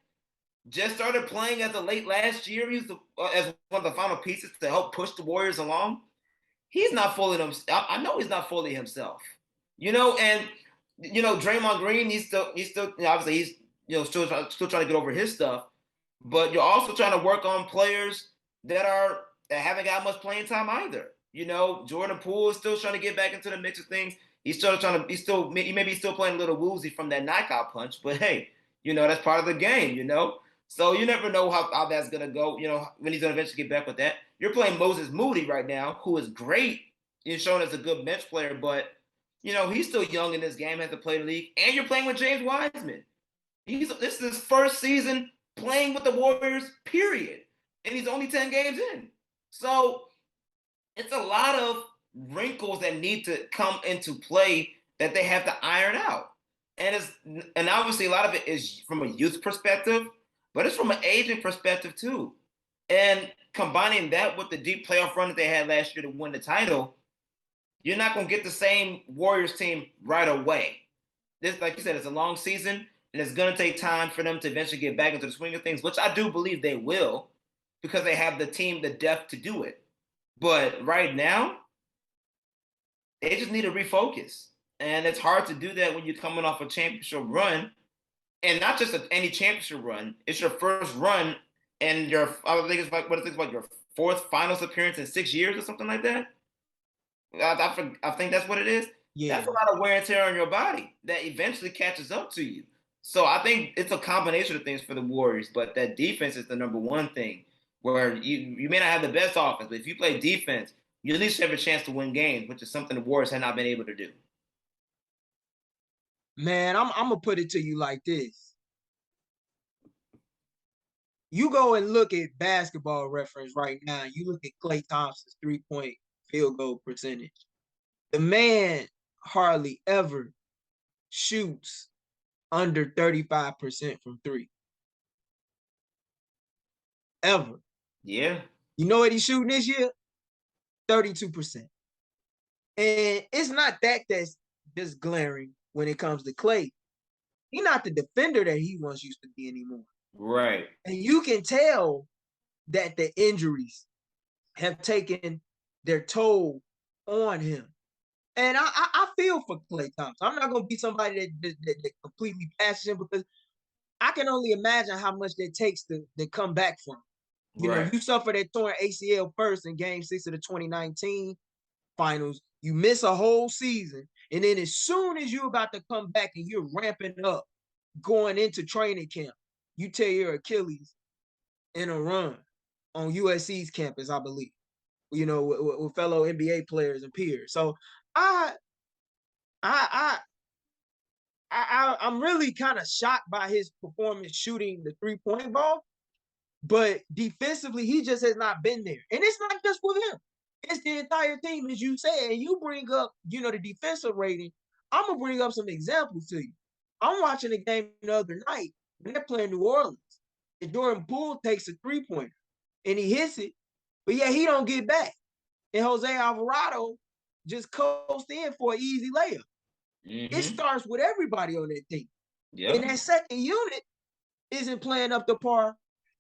Just started playing as of late last year. He's as one of the final pieces to help push the Warriors along. He's not fully himself. I know he's not fully himself. And Draymond Green, he's still obviously he's still trying to get over his stuff. But you're also trying to work on players that haven't got much playing time either. Jordan Poole is still trying to get back into the mix of things. He's still trying to. He's still playing a little woozy from that knockout punch. But hey, that's part of the game. So you never know how that's gonna go. When he's gonna eventually get back with that. You're playing Moses Moody right now, who is great. He's shown as a good bench player, but he's still young in this game, has to play the league. And you're playing with James Wiseman. This is his first season playing with the Warriors, period. And he's only 10 games in. So it's a lot of wrinkles that need to come into play that they have to iron out. And obviously a lot of it is from a youth perspective, but it's from an aging perspective too. And combining that with the deep playoff run that they had last year to win the title, you're not going to get the same Warriors team right away. This, like you said, it's a long season, and it's going to take time for them to eventually get back into the swing of things, which I do believe they will, because they have the team, the depth to do it. But right now, they just need to refocus. And it's hard to do that when you're coming off a championship run, and not just any championship run. It's your first run, and I think it's like your fourth finals appearance in 6 years or something like that. I think that's what it is. Yeah. That's a lot of wear and tear on your body that eventually catches up to you. So I think it's a combination of things for the Warriors, but that defense is the number one thing. Where you may not have the best offense, but if you play defense, you at least have a chance to win games, which is something the Warriors have not been able to do. Man, I'm gonna put it to you like this. You go and look at Basketball Reference right now. You look at Klay Thompson's 3-point field goal percentage. The man hardly ever shoots under 35% from three. Ever. Yeah. You know what he's shooting this year? 32%. And it's not that's just glaring when it comes to Klay. He's not the defender that he once used to be anymore. Right. And you can tell that the injuries have taken their toll on him. And I feel for Klay Thompson. I'm not going to be somebody that completely passes him, because I can only imagine how much that takes to come back from. Right. You suffered that torn ACL first in Game 6 of the 2019 finals. You miss a whole season. And then as soon as you're about to come back and you're ramping up, going into training camp, you tear your Achilles in a run on USC's campus, I believe, with fellow NBA players and peers. So I'm really kind of shocked by his performance shooting the 3-point ball, but defensively, he just has not been there. And it's not just with him. It's the entire team, as you said. And you bring up, the defensive rating. I'm going to bring up some examples to you. I'm watching a game the other night when they're playing New Orleans. And Jordan Poole takes a 3-pointer and he hits it, but yeah, he don't get back. And Jose Alvarado just coasts in for an easy layup. Mm-hmm. It starts with everybody on that team. Yep. And that second unit isn't playing up to par.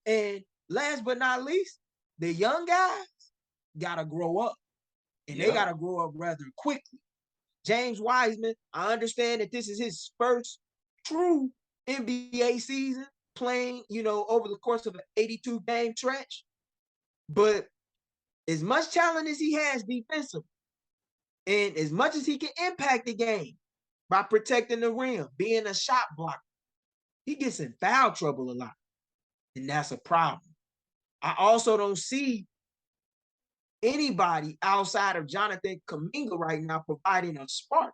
And last but not least, the young guys got to grow up. And they got to grow up rather quickly. James Wiseman, I understand that this is his first true NBA season playing, over the course of an 82-game stretch. But as much talent as he has defensively, and as much as he can impact the game by protecting the rim, being a shot blocker, he gets in foul trouble a lot. And that's a problem. I also don't see anybody outside of Jonathan Kuminga right now providing a spark.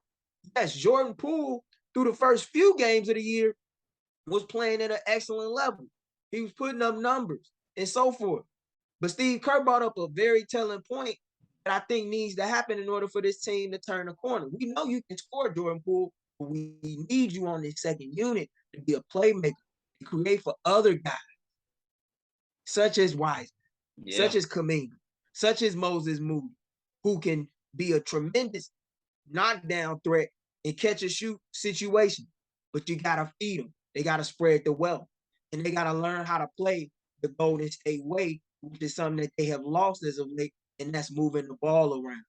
Yes, Jordan Poole, through the first few games of the year, was playing at an excellent level. He was putting up numbers and so forth. But Steve Kerr brought up a very telling point that I think needs to happen in order for this team to turn the corner. We know you can score, Jordan Poole, but we need you on this second unit to be a playmaker, to create for other guys, such as Wiseman, such as Kuminga, such as Moses Moody, who can be a tremendous knockdown threat in catch-and-shoot situation. But you got to feed them. They got to spread the wealth. And they got to learn how to play the Golden State way, which is something that they have lost as of late, and that's moving the ball around.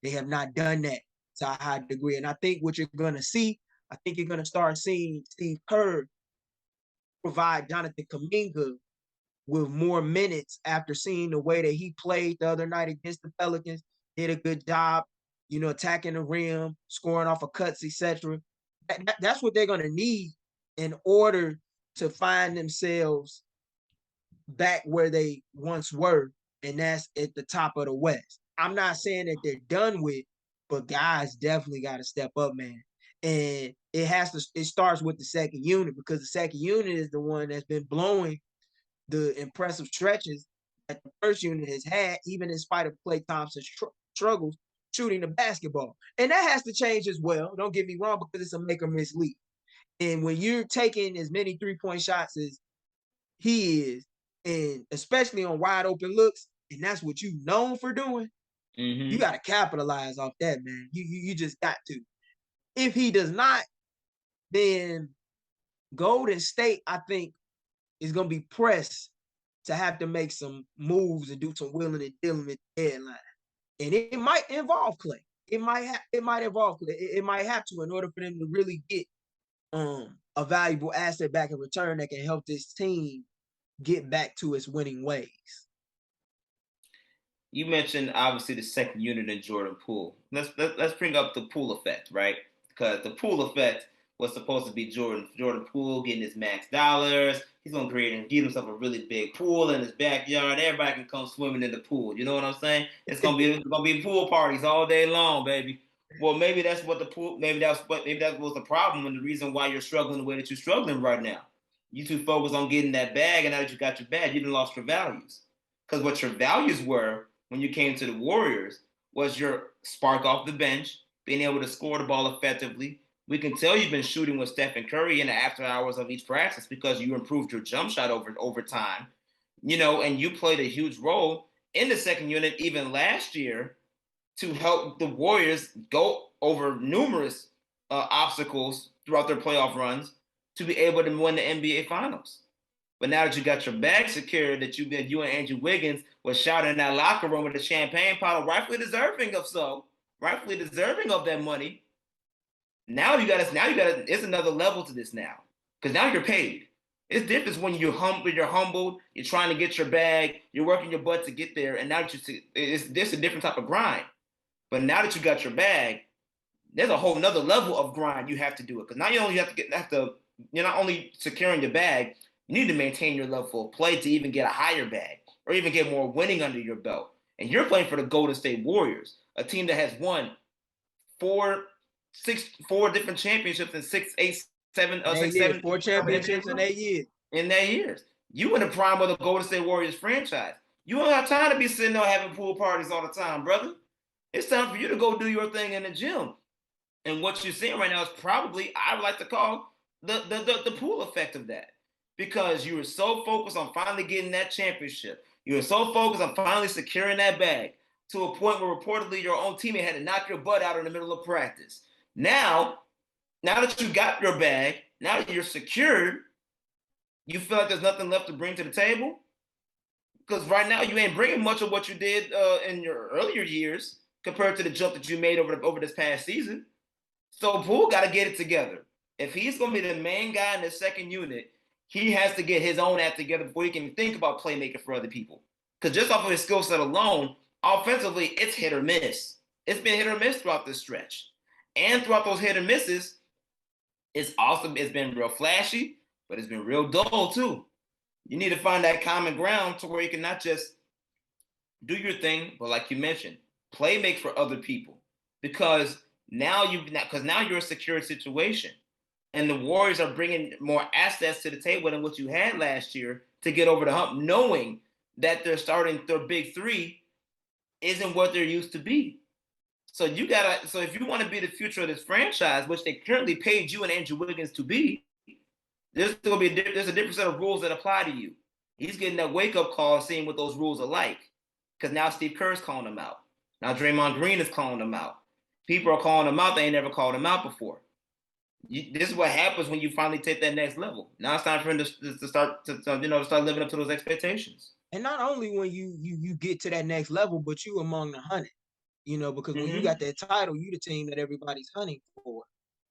They have not done that to a high degree. And I think what you're going to see, I think you're going to start seeing Steve Kerr provide Jonathan Kuminga with more minutes after seeing the way that he played the other night against the Pelicans. Did a good job, attacking the rim, scoring off of cuts, etc. That's what they're going to need in order to find themselves back where they once were, and that's at the top of the West. I'm not saying that they're done with, but guys definitely got to step up, man. And it starts with the second unit, because the second unit is the one that's been blowing the impressive stretches that the first unit has had, even in spite of Klay Thompson's struggles shooting the basketball. And that has to change as well. Don't get me wrong, because it's a make or miss league. And when you're taking as many 3-point shots as he is, and especially on wide open looks, and that's what you known for doing, you got to capitalize off that, man. You just got to. If he does not, then Golden State, I think, is going to be pressed to have to make some moves and do some willing and dealing at the deadline. And it might involve Klay. It might involve Klay. It might have to, in order for them to really get a valuable asset back in return that can help this team get back to its winning ways. You mentioned obviously the second unit in Jordan Poole. Let's bring up the Poole effect, right? Because the Poole effect was supposed to be Jordan Poole getting his max dollars. He's gonna create and get himself a really big pool in his backyard. Everybody can come swimming in the pool. You know what I'm saying? It's gonna be pool parties all day long, baby. Well, maybe that's what maybe that was the problem and the reason why you're struggling the way that you're struggling right now. You too focused on getting that bag, and now that you got your bag, you done lost your values. Because what your values were when you came to the Warriors was your spark off the bench, being able to score the ball effectively. We can tell you've been shooting with Stephen Curry in the after hours of each practice because you improved your jump shot over time, and you played a huge role in the second unit even last year to help the Warriors go over numerous obstacles throughout their playoff runs to be able to win the NBA Finals. But now that you got your bag secured, that you and Andrew Wiggins was shouting in that locker room with the champagne bottle, rightfully deserving of that money. Now you got it's another level to this now. Because now you're paid. It's different when you're humbled, you're trying to get your bag, you're working your butt to get there, and now that it's a different type of grind. But now that you got your bag, there's a whole nother level of grind you have to do it. Because now you only you're not only securing your bag, you need to maintain your level of play to even get a higher bag or even get more winning under your belt. And you're playing for the Golden State Warriors, a team that has won four different championships in 4 championships in 8 years. In 8 years. You in the prime of the Golden State Warriors franchise. You don't have time to be sitting there having pool parties all the time, brother. It's time for you to go do your thing in the gym. And what you're seeing right now is probably, I would like to call, the Poole effect of that. Because you were so focused on finally getting that championship. You were so focused on finally securing that bag to a point where reportedly your own teammate had to knock your butt out in the middle of practice. Now that you got your bag, now that you're secured, you feel like there's nothing left to bring to the table? Because right now you ain't bringing much of what you did in your earlier years compared to the jump that you made over this past season. So Poole got to get it together. If he's going to be the main guy in the second unit, he has to get his own act together before he can think about playmaking for other people. Because just off of his skill set alone, offensively, it's hit or miss. It's been hit or miss throughout this stretch. And throughout those hit or misses, it's been real flashy, but it's been real dull too. You need to find that common ground to where you can not just do your thing, but like you mentioned, play make for other people. Because now you're a secure situation. And the Warriors are bringing more assets to the table than what you had last year to get over the hump, knowing that their big three isn't what they're used to be. So if you want to be the future of this franchise, which they currently paid you and Andrew Wiggins to be, there's a different set of rules that apply to you. He's getting that wake-up call, seeing what those rules are like. Because now Steve Kerr's calling them out. Now Draymond Green is calling them out. People are calling them out. They ain't never called them out before. This is what happens when you finally take that next level. Now it's time for him to start living up to those expectations. And not only when you get to that next level, but you among the 100. Because when you got that title, you the team that everybody's hunting for.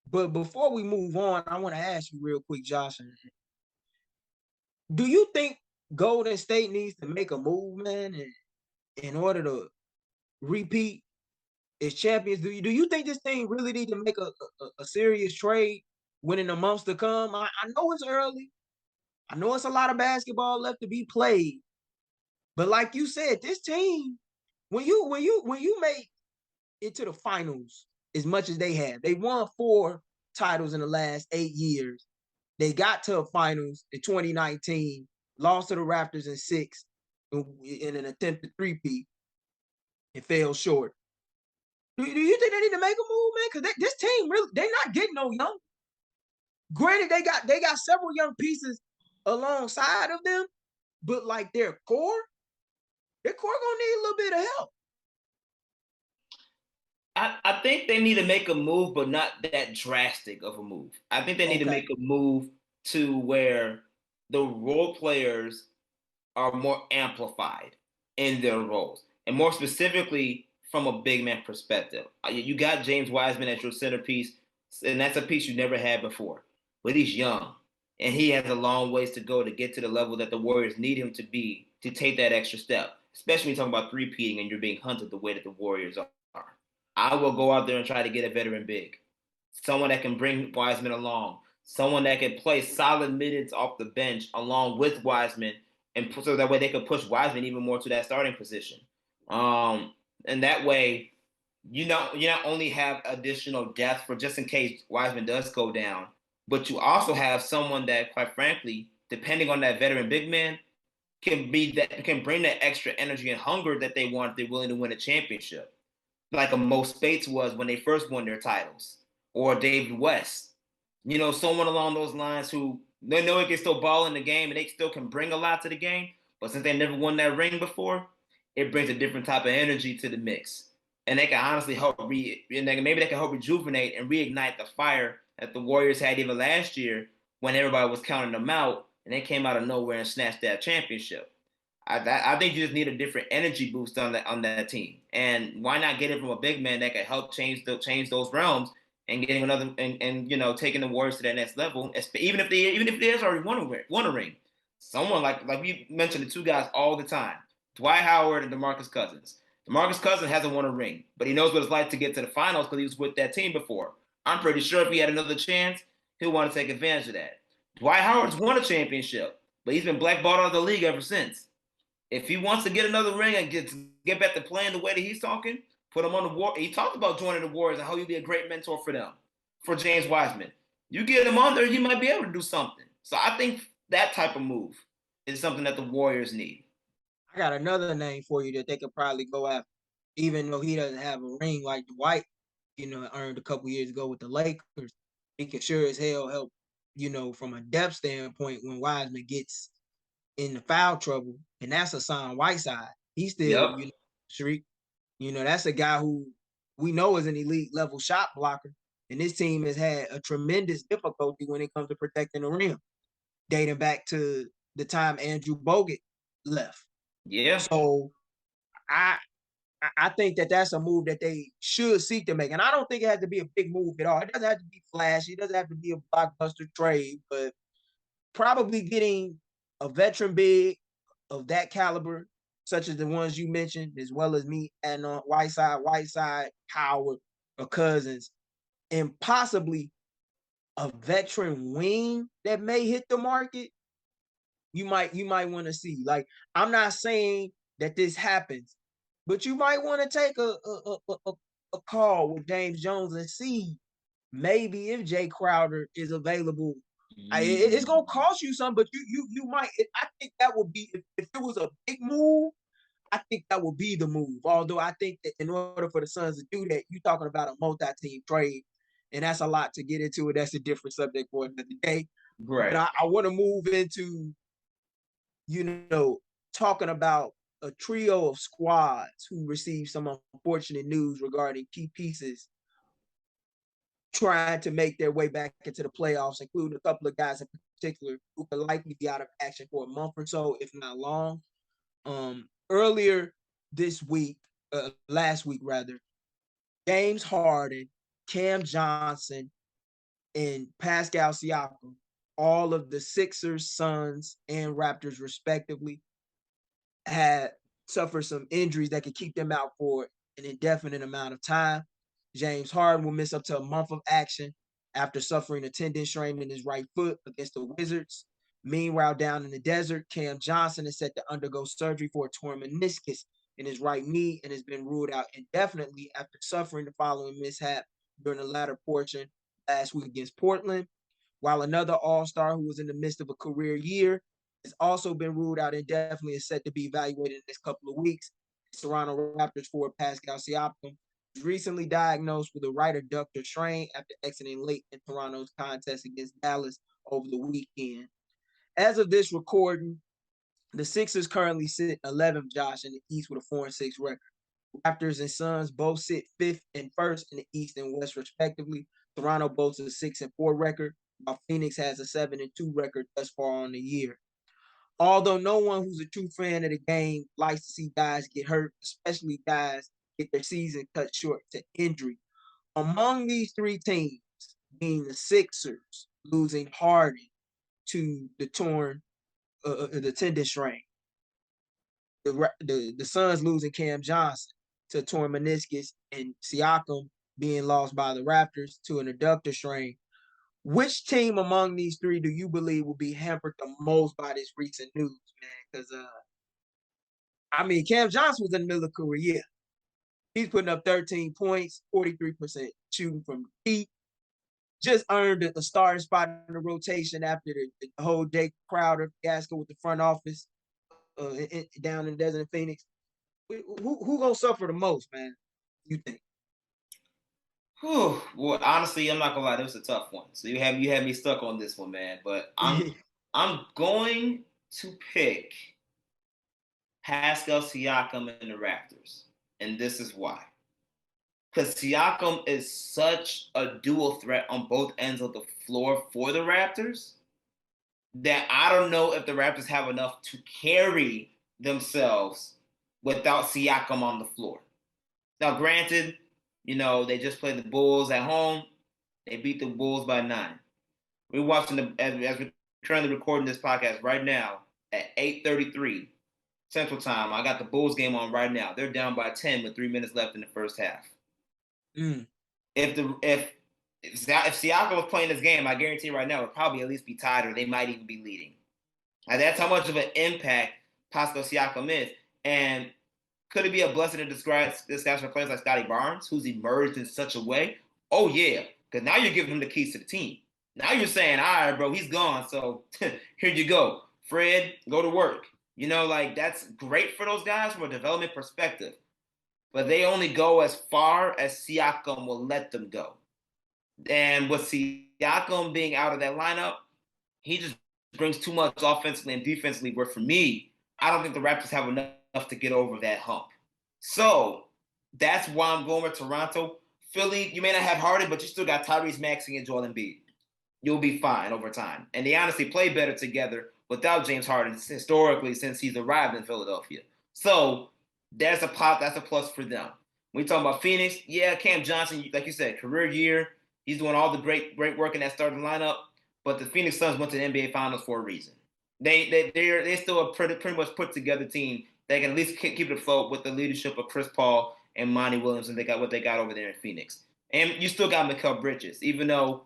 But before we move on, I want to ask you real quick, Josh, do you think Golden State needs to make a move, man, in order to repeat? as champions. Do you think this team really need to make a serious trade when in the months to come? I know it's early. I know it's a lot of basketball left to be played. But like you said, this team, when you make it to the finals as much as they have, they won 4 titles in the last 8 years. They got to a finals in 2019, lost to the Raptors in 6 in an attempted three-peat and fell short. Do you think they need to make a move, man? Because this team really, they're not getting no young. Granted, they got several young pieces alongside of them, but like their core gonna need a little bit of help. I think they need to make a move, but not that drastic of a move. I think they need to Okay. make a move to where the role players are more amplified in their roles, and more specifically from a big man perspective. You got James Wiseman as your centerpiece, and that's a piece you never had before. But he's young, and he has a long ways to go to get to the level that the Warriors need him to be to take that extra step. Especially when you're talking about three-peating and you're being hunted the way that the Warriors are. I will go out there and try to get a veteran big, someone that can bring Wiseman along, someone that can play solid minutes off the bench along with Wiseman, and so that way they could push Wiseman even more to that starting position. And that way, you not only have additional depth for just in case Wiseman does go down, but you also have someone that, quite frankly, depending on that veteran big man, can bring that extra energy and hunger that they want if they're willing to win a championship, like a Mo Spates was when they first won their titles, or David West. Someone along those lines who they know they can still ball in the game and they still can bring a lot to the game, but since they never won that ring before, it brings a different type of energy to the mix. And they can honestly maybe they can help rejuvenate and reignite the fire that the Warriors had even last year when everybody was counting them out and they came out of nowhere and snatched that championship. I think you just need a different energy boost on that team, and why not get it from a big man that can help change those realms and getting another and taking the Warriors to that next level. Even if they has already won a ring, someone like we mentioned the two guys all the time, Dwight Howard and DeMarcus Cousins. DeMarcus Cousins hasn't won a ring, but he knows what it's like to get to the finals because he was with that team before. I'm pretty sure if he had another chance, he'll want to take advantage of that. Dwight Howard's won a championship, but he's been blackballed out of the league ever since. If he wants to get another ring and get back to playing the way that he's talking, put him on the war. He talked about joining the Warriors and how he'd be a great mentor for them, for James Wiseman. You get him on there, you might be able to do something. So I think that type of move is something that the Warriors need. I got another name for you that they could probably go after, even though he doesn't have a ring like Dwight, earned a couple years ago with the Lakers. He can sure as hell help, from a depth standpoint when Wiseman gets in the foul trouble, and that's Hassan Whiteside. He's still, Yep. streak. That's a guy who we know is an elite level shot blocker, and this team has had a tremendous difficulty when it comes to protecting the rim, dating back to the time Andrew Bogut left. Yeah. So I I think that that's a move that they should seek to make, and I don't think it has to be a big move at all. It doesn't have to be flashy. It doesn't have to be a blockbuster trade, but probably getting a veteran big of that caliber, such as the ones you mentioned, as well as me and Whiteside, Howard, or Cousins, and possibly a veteran wing that may hit the market. You might want to see. Like, I'm not saying that this happens, but you might want to take a call with James Jones and see maybe if Jay Crowder is available. It's gonna cost you something, but you might. I think that would be if it was a big move. I think that would be the move. Although I think that in order for the Suns to do that, you're talking about a multi-team trade, and that's a lot to get into. And that's a different subject for another day. But Right. I want to move into you know talking about a trio of squads who received some unfortunate news regarding key pieces trying to make their way back into the playoffs, including a couple of guys in particular who could likely be out of action for a month or so, if not long. Earlier this week, last week rather, James Harden, Cam Johnson, and Pascal Siakam, all of the Sixers, Suns, and Raptors respectively, had suffered some injuries that could keep them out for an indefinite amount of time. James Harden will miss up to a month of action after suffering a tendon strain in his right foot against the Wizards. Meanwhile, down in the desert, Cam Johnson is set to undergo surgery for a torn meniscus in his right knee and has been ruled out indefinitely after suffering the following mishap during the latter portion last week against Portland. While another All-Star who was in the midst of a career year has also been ruled out indefinitely and set to be evaluated in the next couple of weeks. Toronto Raptors forward Pascal Siakam was recently diagnosed with a right adductor strain after exiting late in Toronto's contest against Dallas over the weekend. As of this recording, the Sixers currently sit 11th, Josh, in the East with a 4-6 record. Raptors and Suns both sit 5th and 1st in the East and West, respectively. Toronto boasts a 6-4 record, while Phoenix has a 7-2 record thus far on the year. Although no one who's a true fan of the game likes to see guys get hurt, especially guys get their season cut short to injury. Among these three teams, being the Sixers losing Harden to the tendon strain, the Suns losing Cam Johnson to torn meniscus, and Siakam being lost by the Raptors to an adductor strain. Which team among these three do you believe will be hampered the most by this recent news, man? Because Cam Johnson was in the middle of career. He's putting up 13 points, 43% shooting from deep. Just earned a starting spot in the rotation after the whole Jay Crowder fiasco with the front office down in the desert in Phoenix. Who gonna suffer the most, man? You think? Whew. Well, honestly, I'm not gonna lie, that was a tough one. So you had me stuck on this one, man. But I'm going to pick Pascal Siakam and the Raptors, and this is why. Because Siakam is such a dual threat on both ends of the floor for the Raptors that I don't know if the Raptors have enough to carry themselves without Siakam on the floor. Now, granted, they just played the Bulls at home. They beat the Bulls by 9. We're watching as we're currently recording this podcast right now at 8:33 Central Time. I got the Bulls game on right now. They're down by 10 with 3 minutes left in the first half. If Siakam was playing this game, I guarantee right now it would probably at least be tied, or they might even be leading. And that's how much of an impact Pascal Siakam is. And could it be a blessing in disguise for players like Scotty Barnes, who's emerged in such a way? Oh, yeah, because now you're giving him the keys to the team. Now you're saying, all right, bro, he's gone, so here you go. Fred, go to work. That's great for those guys from a development perspective. But they only go as far as Siakam will let them go. And with Siakam being out of that lineup, he just brings too much offensively and defensively, where for me, I don't think the Raptors have enough to get over that hump. So that's why I'm going with Toronto. Philly, you may not have Harden, but you still got Tyrese Maxey and Joel Embiid. You'll be fine over time. And they honestly play better together without James Harden historically since he's arrived in Philadelphia. So that's a plus for them. When we talk about Phoenix, yeah, Cam Johnson, like you said, career year. He's doing all the great work in that starting lineup. But the Phoenix Suns went to the NBA Finals for a reason. They're still a pretty much put together team. They can at least keep it afloat with the leadership of Chris Paul and Monty Williams, and they got what they got over there in Phoenix. And you still got Mikal Bridges, even though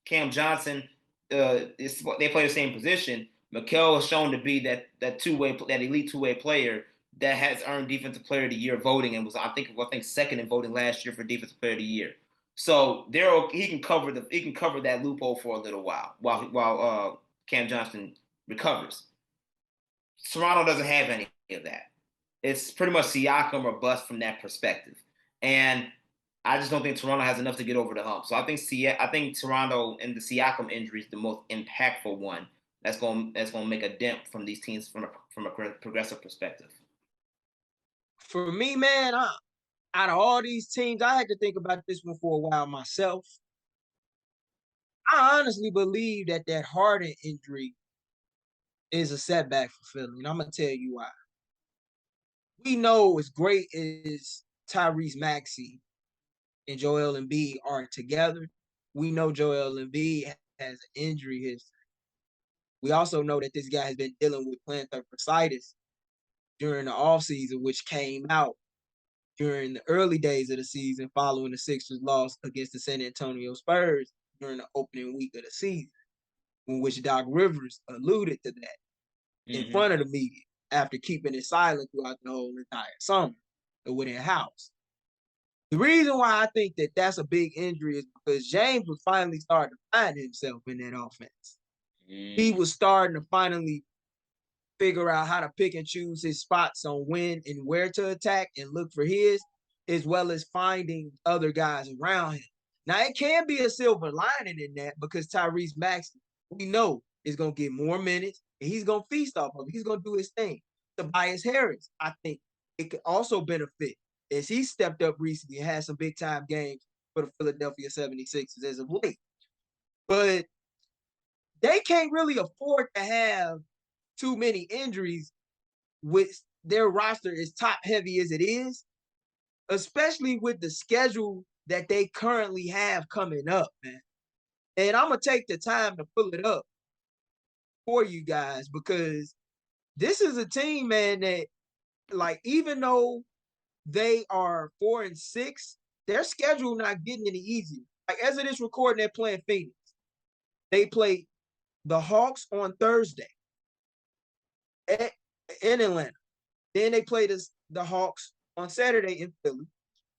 Cam Johnson, they play the same position. Mikal has shown to be that elite two-way player that has earned Defensive Player of the Year voting and was I think second in voting last year for Defensive Player of the Year. So he can cover that loophole for a little while Cam Johnson recovers. Toronto doesn't have any of that. It's pretty much Siakam or bust from that perspective, and I just don't think Toronto has enough to get over the hump. So I think Toronto and the Siakam injury is the most impactful one. That's going to make a dent from these teams from a progressive perspective. For me, man, out of all these teams, I had to think about this one for a while myself. I honestly believe that Harden injury is a setback for Philly, and I'm gonna tell you why. We know as great as Tyrese Maxey and Joel Embiid are together, we know Joel Embiid has an injury history. We also know that this guy has been dealing with plantar fasciitis during the offseason, which came out during the early days of the season following the Sixers' loss against the San Antonio Spurs during the opening week of the season, in which Doc Rivers alluded to that in front of the media after keeping it silent throughout the whole entire summer within house. The reason why I think that that's a big injury is because James was finally starting to find himself in that offense. He was starting to finally figure out how to pick and choose his spots on when and where to attack and look for his, as well as finding other guys around him. Now, it can be a silver lining in that because Tyrese Maxey, we know, is going to get more minutes and he's going to feast off of it. He's going to do his thing. Tobias Harris, I think it could also benefit as he stepped up recently and had some big time games for the Philadelphia 76ers as of late. But they can't really afford to have too many injuries with their roster as top heavy as it is, especially with the schedule that they currently have coming up, man. And I'm going to take the time to pull it up for you guys because this is a team, man, that like even though they are 4-6, their schedule not getting any easier. Like as of this recording, they're playing Phoenix. They play the Hawks on Thursday in Atlanta. Then they play the Hawks on Saturday in Philly.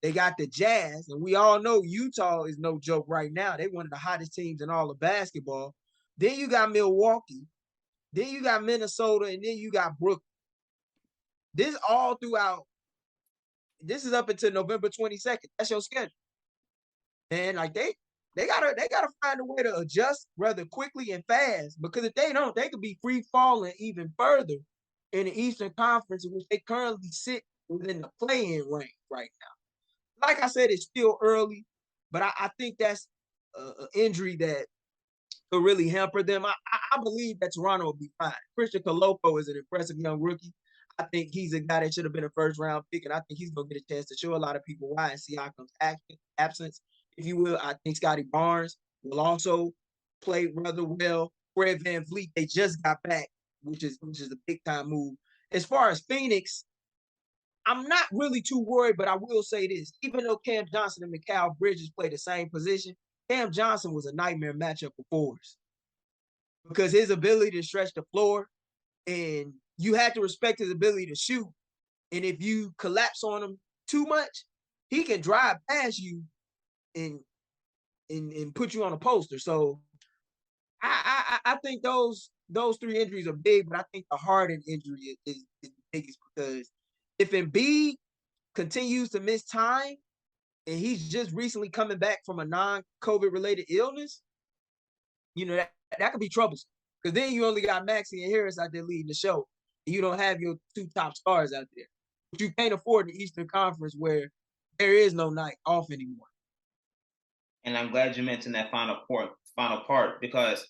They got the Jazz, and we all know Utah is no joke right now. They're one of the hottest teams in all of basketball. Then you got Milwaukee. Then you got Minnesota, and then you got Brooklyn. This all throughout. This is up until November 22nd. That's your schedule. And like they gotta find a way to adjust rather quickly and fast because if they don't, they could be free falling even further in the Eastern Conference, in which they currently sit within the play-in range right now. Like I said, it's still early, but I think that's an injury that could really hamper them. I believe that Toronto will be fine. Christian Koloko is an impressive young rookie. I think he's a guy that should have been a first-round pick, and I think he's going to get a chance to show a lot of people why and see Siakam's absence, if you will. I think Scotty Barnes will also play rather well. Fred VanVleet, they just got back, which is a big-time move. As far as Phoenix, I'm not really too worried, but I will say this. Even though Cam Johnson and Mikal Bridges play the same position, Cam Johnson was a nightmare matchup for forwards because his ability to stretch the floor, and you have to respect his ability to shoot. And if you collapse on him too much, he can drive past you and put you on a poster. So I think those three injuries are big, but I think the Harden injury is the biggest because if Embiid continues to miss time and he's just recently coming back from a non-COVID related illness, you know, that could be troublesome. Because then you only got Maxey and Harris out there leading the show. And you don't have your two top stars out there. But you can't afford the Eastern Conference where there is no night off anymore. And I'm glad you mentioned that final part because,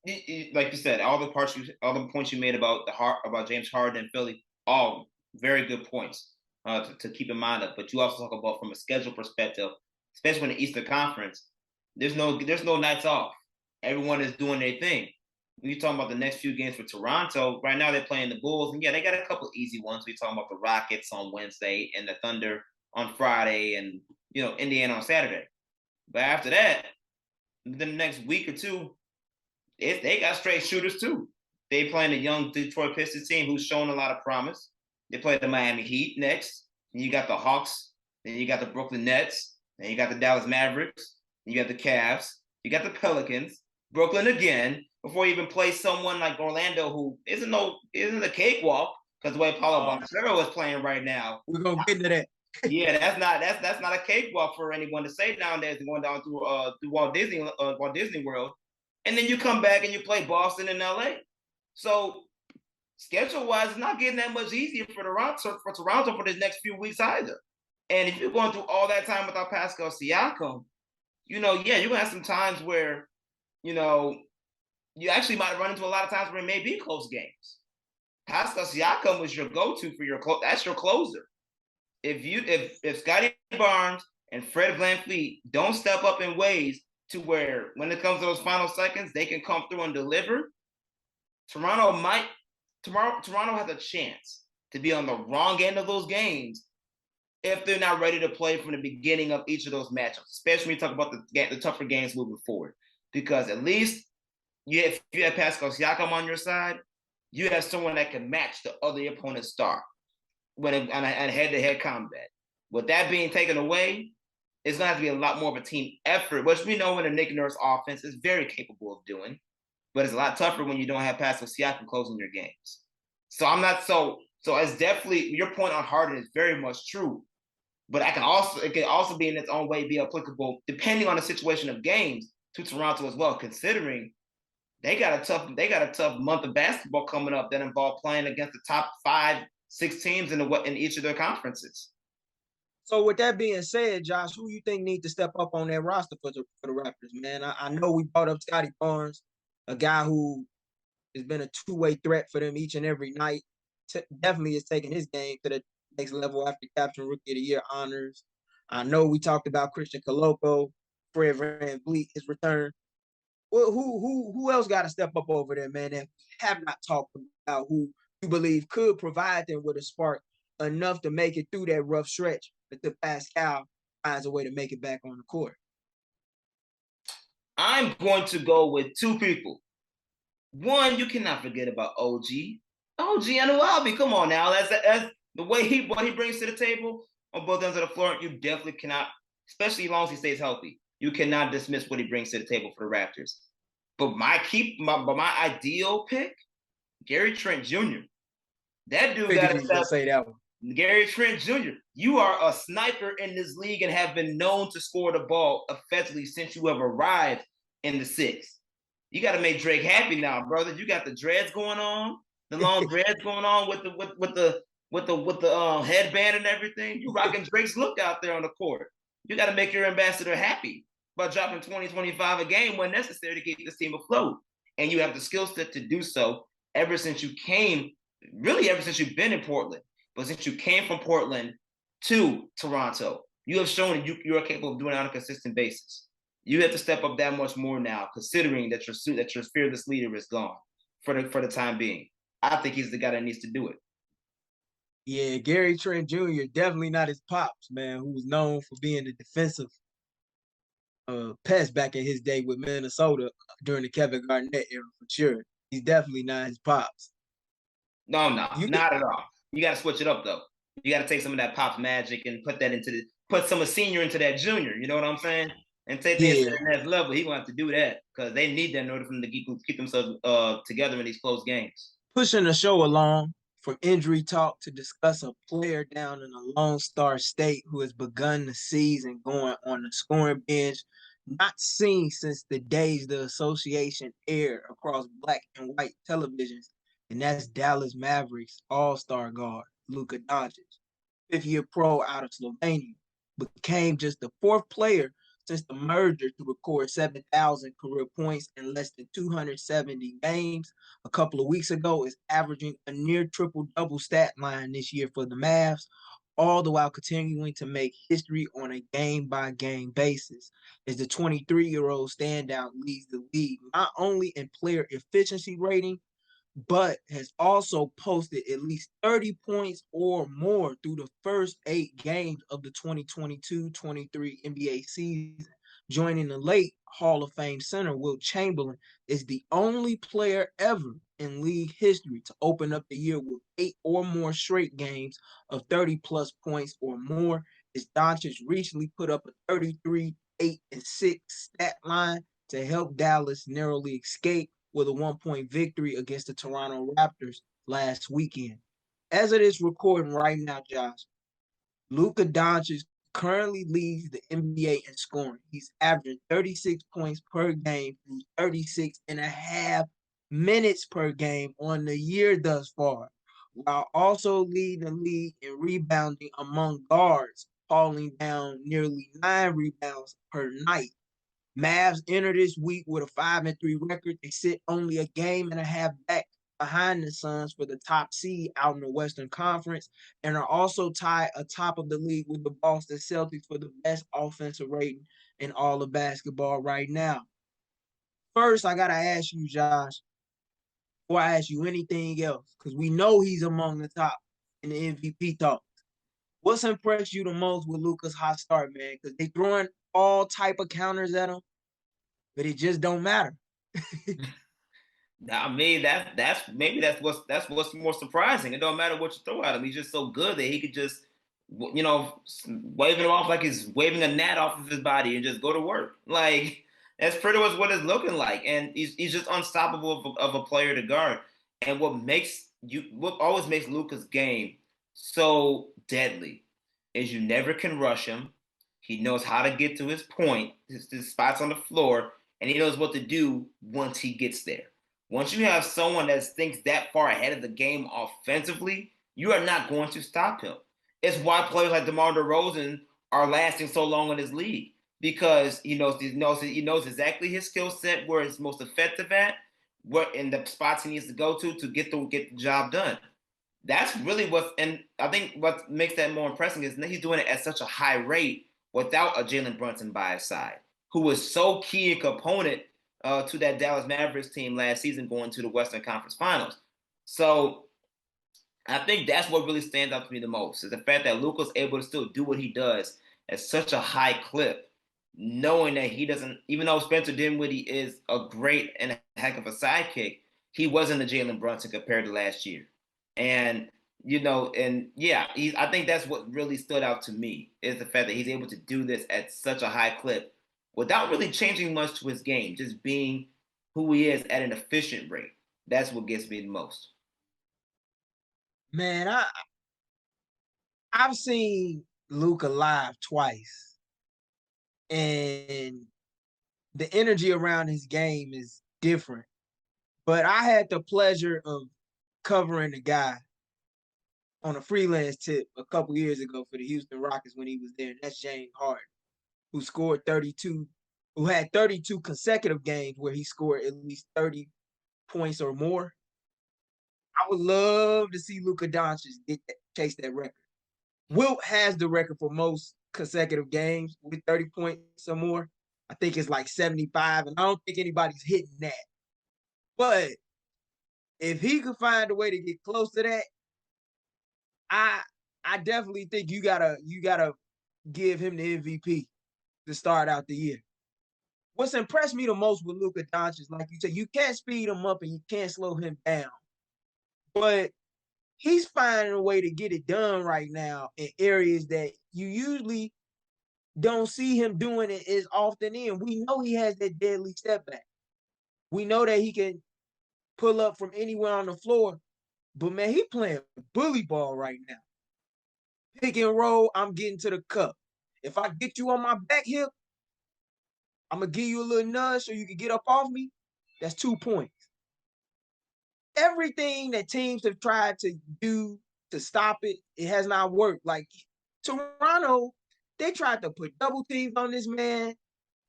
like you said, all the points you made about James Harden and Philly, all very good points to keep in mind of. But you also talk about from a schedule perspective, especially in the Eastern Conference, there's no nights off. Everyone is doing their thing. When you're talking about the next few games for Toronto, right now they're playing the Bulls, and yeah, they got a couple easy ones. We're talking about the Rockets on Wednesday and the Thunder on Friday, and Indiana on Saturday. But after that, the next week or two, they got straight shooters too. They playing the young Detroit Pistons team who's shown a lot of promise. They play the Miami Heat next. Then you got the Hawks. Then you got the Brooklyn Nets. Then you got the Dallas Mavericks. Then you got the Cavs. You got the Pelicans. Brooklyn again. Before you even play someone like Orlando, who isn't a cakewalk because the way Paolo Banchero is playing right now. We're gonna get into that. Yeah, that's not a cakewalk for anyone to say nowadays. Going down through Walt Disney World, and then you come back and you play Boston and LA. So schedule wise, it's not getting that much easier for Toronto for this next few weeks either. And if you're going through all that time without Pascal Siakam, you're gonna have some times where you actually might run into a lot of times where it may be close games. Pascal Siakam was your go-to for that's your closer. If Scotty Barnes and Fred VanVleet don't step up in ways to where when it comes to those final seconds, they can come through and deliver, Toronto has a chance to be on the wrong end of those games if they're not ready to play from the beginning of each of those matchups, especially when you talk about the tougher games moving forward. Because at least if you have Pascal Siakam on your side, you have someone that can match the other opponent's star when on a head-to-head combat. With that being taken away, it's going to have to be a lot more of a team effort, which we know in the Nick Nurse offense is very capable of doing. But it's a lot tougher when you don't have Pascal Siakam closing your games. So I'm not so it's definitely your point on Harden is very much true. But it can also be in its own way be applicable depending on the situation of games to Toronto as well, considering they got a tough month of basketball coming up that involve playing against the top 5-6 teams in each of their conferences. So with that being said, Josh, who you think need to step up on that roster for the Raptors, man? I know we brought up Scotty Barnes, a guy who has been a two-way threat for them each and every night. Definitely is taking his game to the next level after capturing Rookie of the Year honors. I know we talked about Christian Koloko, Fred VanVleet, his return. Well, who else got to step up over there, man? And we have not talked about who you believe could provide them with a spark enough to make it through that rough stretch until Pascal finds a way to make it back on the court. I'm going to go with two people. One, you cannot forget about OG. OG Anunoby, come on now. That's the way what he brings to the table on both ends of the floor. You definitely cannot, especially as long as he stays healthy. You cannot dismiss what he brings to the table for the Raptors. But my ideal pick, Gary Trent Jr. That dude got to say that one. Gary Trent Jr., you are a sniper in this league and have been known to score the ball effectively since you have arrived in the six. You got to make Drake happy now, brother. You got the dreads going on, the long dreads going on with the headband and everything. You rocking Drake's look out there on the court. You got to make your ambassador happy by dropping 20-25 a game when necessary to keep this team afloat. And you have the skill set to do so ever since you've been in Portland. But since you came from Portland to Toronto, you have shown that you are capable of doing it on a consistent basis. You have to step up that much more now, considering that your fearless leader is gone for the time being. I think he's the guy that needs to do it. Yeah, Gary Trent Jr. definitely not his pops, man, who was known for being a defensive pest back in his day with Minnesota during the Kevin Garnett era, for sure. He's definitely not his pops. No, not at all. You got to switch it up, though. You got to take some of that Pops magic and put some of senior into that junior. You know what I'm saying? And take things to the next level. He's going to have to do that because they need that in order for them to keep themselves together in these close games. Pushing the show along from injury talk to discuss a player down in a Lone Star State who has begun the season going on the scoring bench, not seen since the days the association aired across black and white televisions. And that's Dallas Mavericks all-star guard Luka Doncic, fifth-year pro out of Slovenia, became just the fourth player since the merger to record 7,000 career points in less than 270 games. A couple of weeks ago, is averaging a near triple-double stat line this year for the Mavs, all the while continuing to make history on a game-by-game basis. As the 23-year-old standout leads the league not only in player efficiency rating, but has also posted at least 30 points or more through the first 8 games of the 2022-23 NBA season. Joining the late Hall of Fame center Wilt Chamberlain is the only player ever in league history to open up the year with 8 or more straight games of 30-plus points or more, as Doncic recently put up a 33, 8, and 6 stat line to help Dallas narrowly escape with a 1-point victory against the Toronto Raptors last weekend. As it is recording right now, Josh, Luka Doncic currently leads the NBA in scoring. He's averaging 36 points per game through 36 and a half minutes per game on the year thus far, while also leading the league in rebounding among guards, falling down nearly 9 rebounds per night. Mavs enter this week with a 5-3 record. They sit only a game and a half back behind the Suns for the top seed out in the Western Conference, and are also tied atop of the league with the Boston Celtics for the best offensive rating in all of basketball right now. First, I got to ask you, Josh, before I ask you anything else, because we know he's among the top in the MVP talks. What's impressed you the most with Luka's hot start, man? Because they throwing all type of counters at him, but it just don't matter. I mean, that's what's more surprising. It don't matter what you throw at him. He's just so good that he could just, waving him off like he's waving a gnat off of his body and just go to work. Like that's pretty much what it's looking like. And he's just unstoppable of a player to guard. And what always makes Luka's game so deadly is you never can rush him. He knows how to get to his point, his spots on the floor, and he knows what to do once he gets there. Once you have someone that thinks that far ahead of the game offensively, you are not going to stop him. It's why players like DeMar DeRozan are lasting so long in this league because he knows exactly his skill set, where it's most effective at, what in the spots he needs to go to get the job done. That's really and I think what makes that more impressive is that he's doing it at such a high rate without a Jalen Brunson by his side, who was so key a component to that Dallas Mavericks team last season going to the Western Conference Finals. So I think that's what really stands out to me the most is the fact that Luka's able to still do what he does at such a high clip, knowing that he doesn't, even though Spencer Dinwiddie is a great and a heck of a sidekick, he wasn't a Jalen Brunson compared to last year. And and yeah, I think that's what really stood out to me is the fact that he's able to do this at such a high clip without really changing much to his game, just being who he is at an efficient rate. That's what gets me the most. Man, I've seen Luka live twice, and the energy around his game is different. But I had the pleasure of covering the guy on a freelance tip a couple years ago for the Houston Rockets when he was there. And that's James Harden, who scored 32, who had 32 consecutive games where he scored at least 30 points or more. I would love to see Luka Doncic chase that record. Wilt has the record for most consecutive games with 30 points or more. I think it's like 75, and I don't think anybody's hitting that. But if he could find a way to get close to that, I I definitely think you gotta give him the MVP to start out the year. What's impressed me the most with Luka Doncic, like you said, you can't speed him up and you can't slow him down, but he's finding a way to get it done right now in areas that you usually don't see him doing it as often in. We know he has that deadly step back. We know that he can pull up from anywhere on the floor, but man, he playing bully ball right now. Pick and roll, I'm getting to the cup. If I get you on my back hip, I'm gonna give you a little nudge so you can get up off me. That's 2 points. Everything that teams have tried to do to stop it, it has not worked. Like Toronto, they tried to put double teams on this man.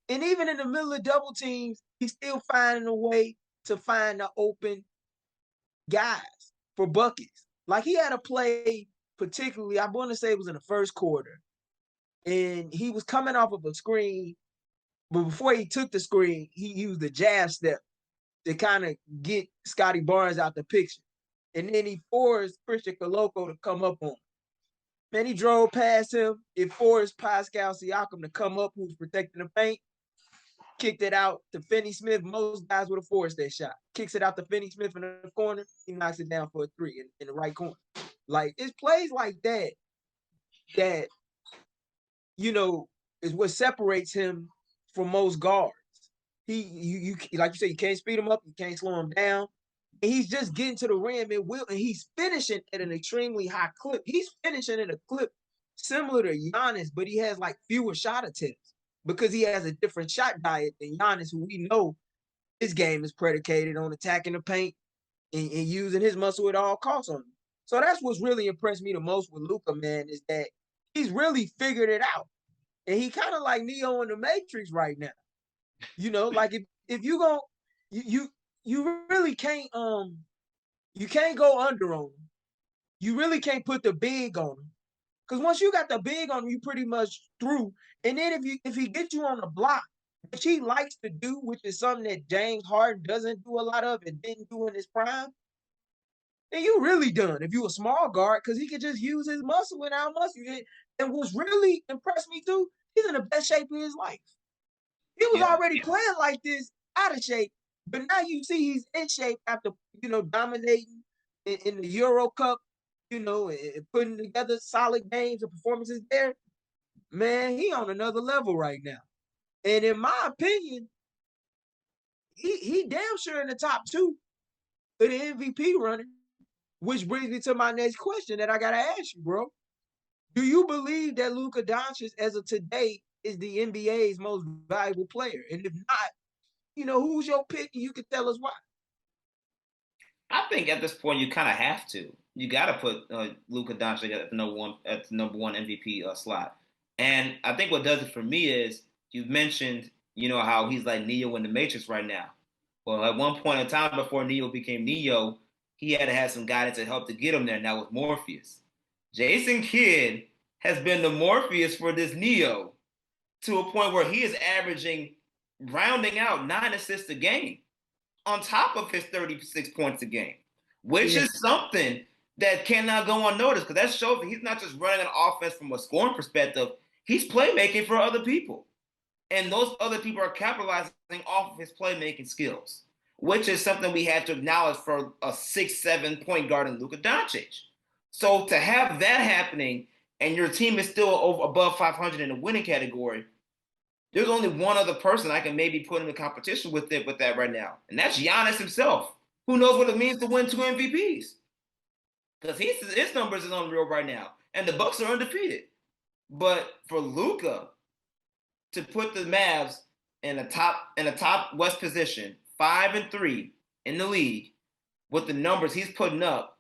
And even in the middle of double teams, he's still finding a way to find the open guys for buckets. Like he had a play, particularly, I want to say it was in the first quarter, and he was coming off of a screen, but before he took the screen, he used the jab step to kind of get Scotty Barnes out the picture. And then he forced Christian Coloco to come up on him. Then he drove past him. It forced Pascal Siakam to come up, who's protecting the paint. Kicked it out to Finney Smith. Most guys would have forced that shot. Kicks it out to Finney Smith in the corner. He knocks it down for a three in the right corner. Like it's plays like that is what separates him from most guards. You like you said, you can't speed him up, you can't slow him down. And he's just getting to the rim and he's finishing at an extremely high clip. He's finishing at a clip similar to Giannis, but he has like fewer shot attempts because he has a different shot diet than Giannis, who we know his game is predicated on attacking the paint and using his muscle at all costs on him. So that's what's really impressed me the most with Luka, man, is that he's really figured it out. And he kind of like Neo in the Matrix right now. Like if you go, you really can't you can't go under on him. You really can't put the big on him. Because once you got the big on him, you pretty much through. And then if he gets you on the block, which he likes to do, which is something that James Harden doesn't do a lot of and didn't do in his prime, then you really done if you a small guard because he could just use his muscle and out muscle. And what's really impressed me too, he's in the best shape of his life. He was Yeah. already playing like this, out of shape, but now you see he's in shape after dominating in the Euro Cup, and putting together solid games and performances there. Man, he on another level right now. And in my opinion, he damn sure in the top two of the MVP running. Which brings me to my next question that I gotta ask you, bro. Do you believe that Luka Doncic, as of today, is the NBA's most valuable player? And if not, who's your pick? And you can tell us why. I think at this point you kind of have to. You got to put Luka Doncic at the number one MVP slot. And I think what does it for me is you've mentioned, how he's like Neo in the Matrix right now. Well, at one point in time before Neo became Neo, he had to have some guidance to help to get him there. Now with Morpheus, Jason Kidd has been the Morpheus for this Neo to a point where he is averaging, rounding out 9 assists a game on top of his 36 points a game, which Yeah. is something that cannot go unnoticed because that shows that he's not just running an offense from a scoring perspective, he's playmaking for other people. And those other people are capitalizing off of his playmaking skills, which is something we have to acknowledge for a 6'7" point guard in Luka Doncic. So to have that happening and your team is still above 500 in the winning category, there's only one other person I can maybe put in the competition with that right now, and that's Giannis himself. Who knows what it means to win 2 MVPs? Because his numbers is unreal right now, and the Bucks are undefeated. But for Luka to put the Mavs in a top West position, 5-3 in the league, with the numbers he's putting up,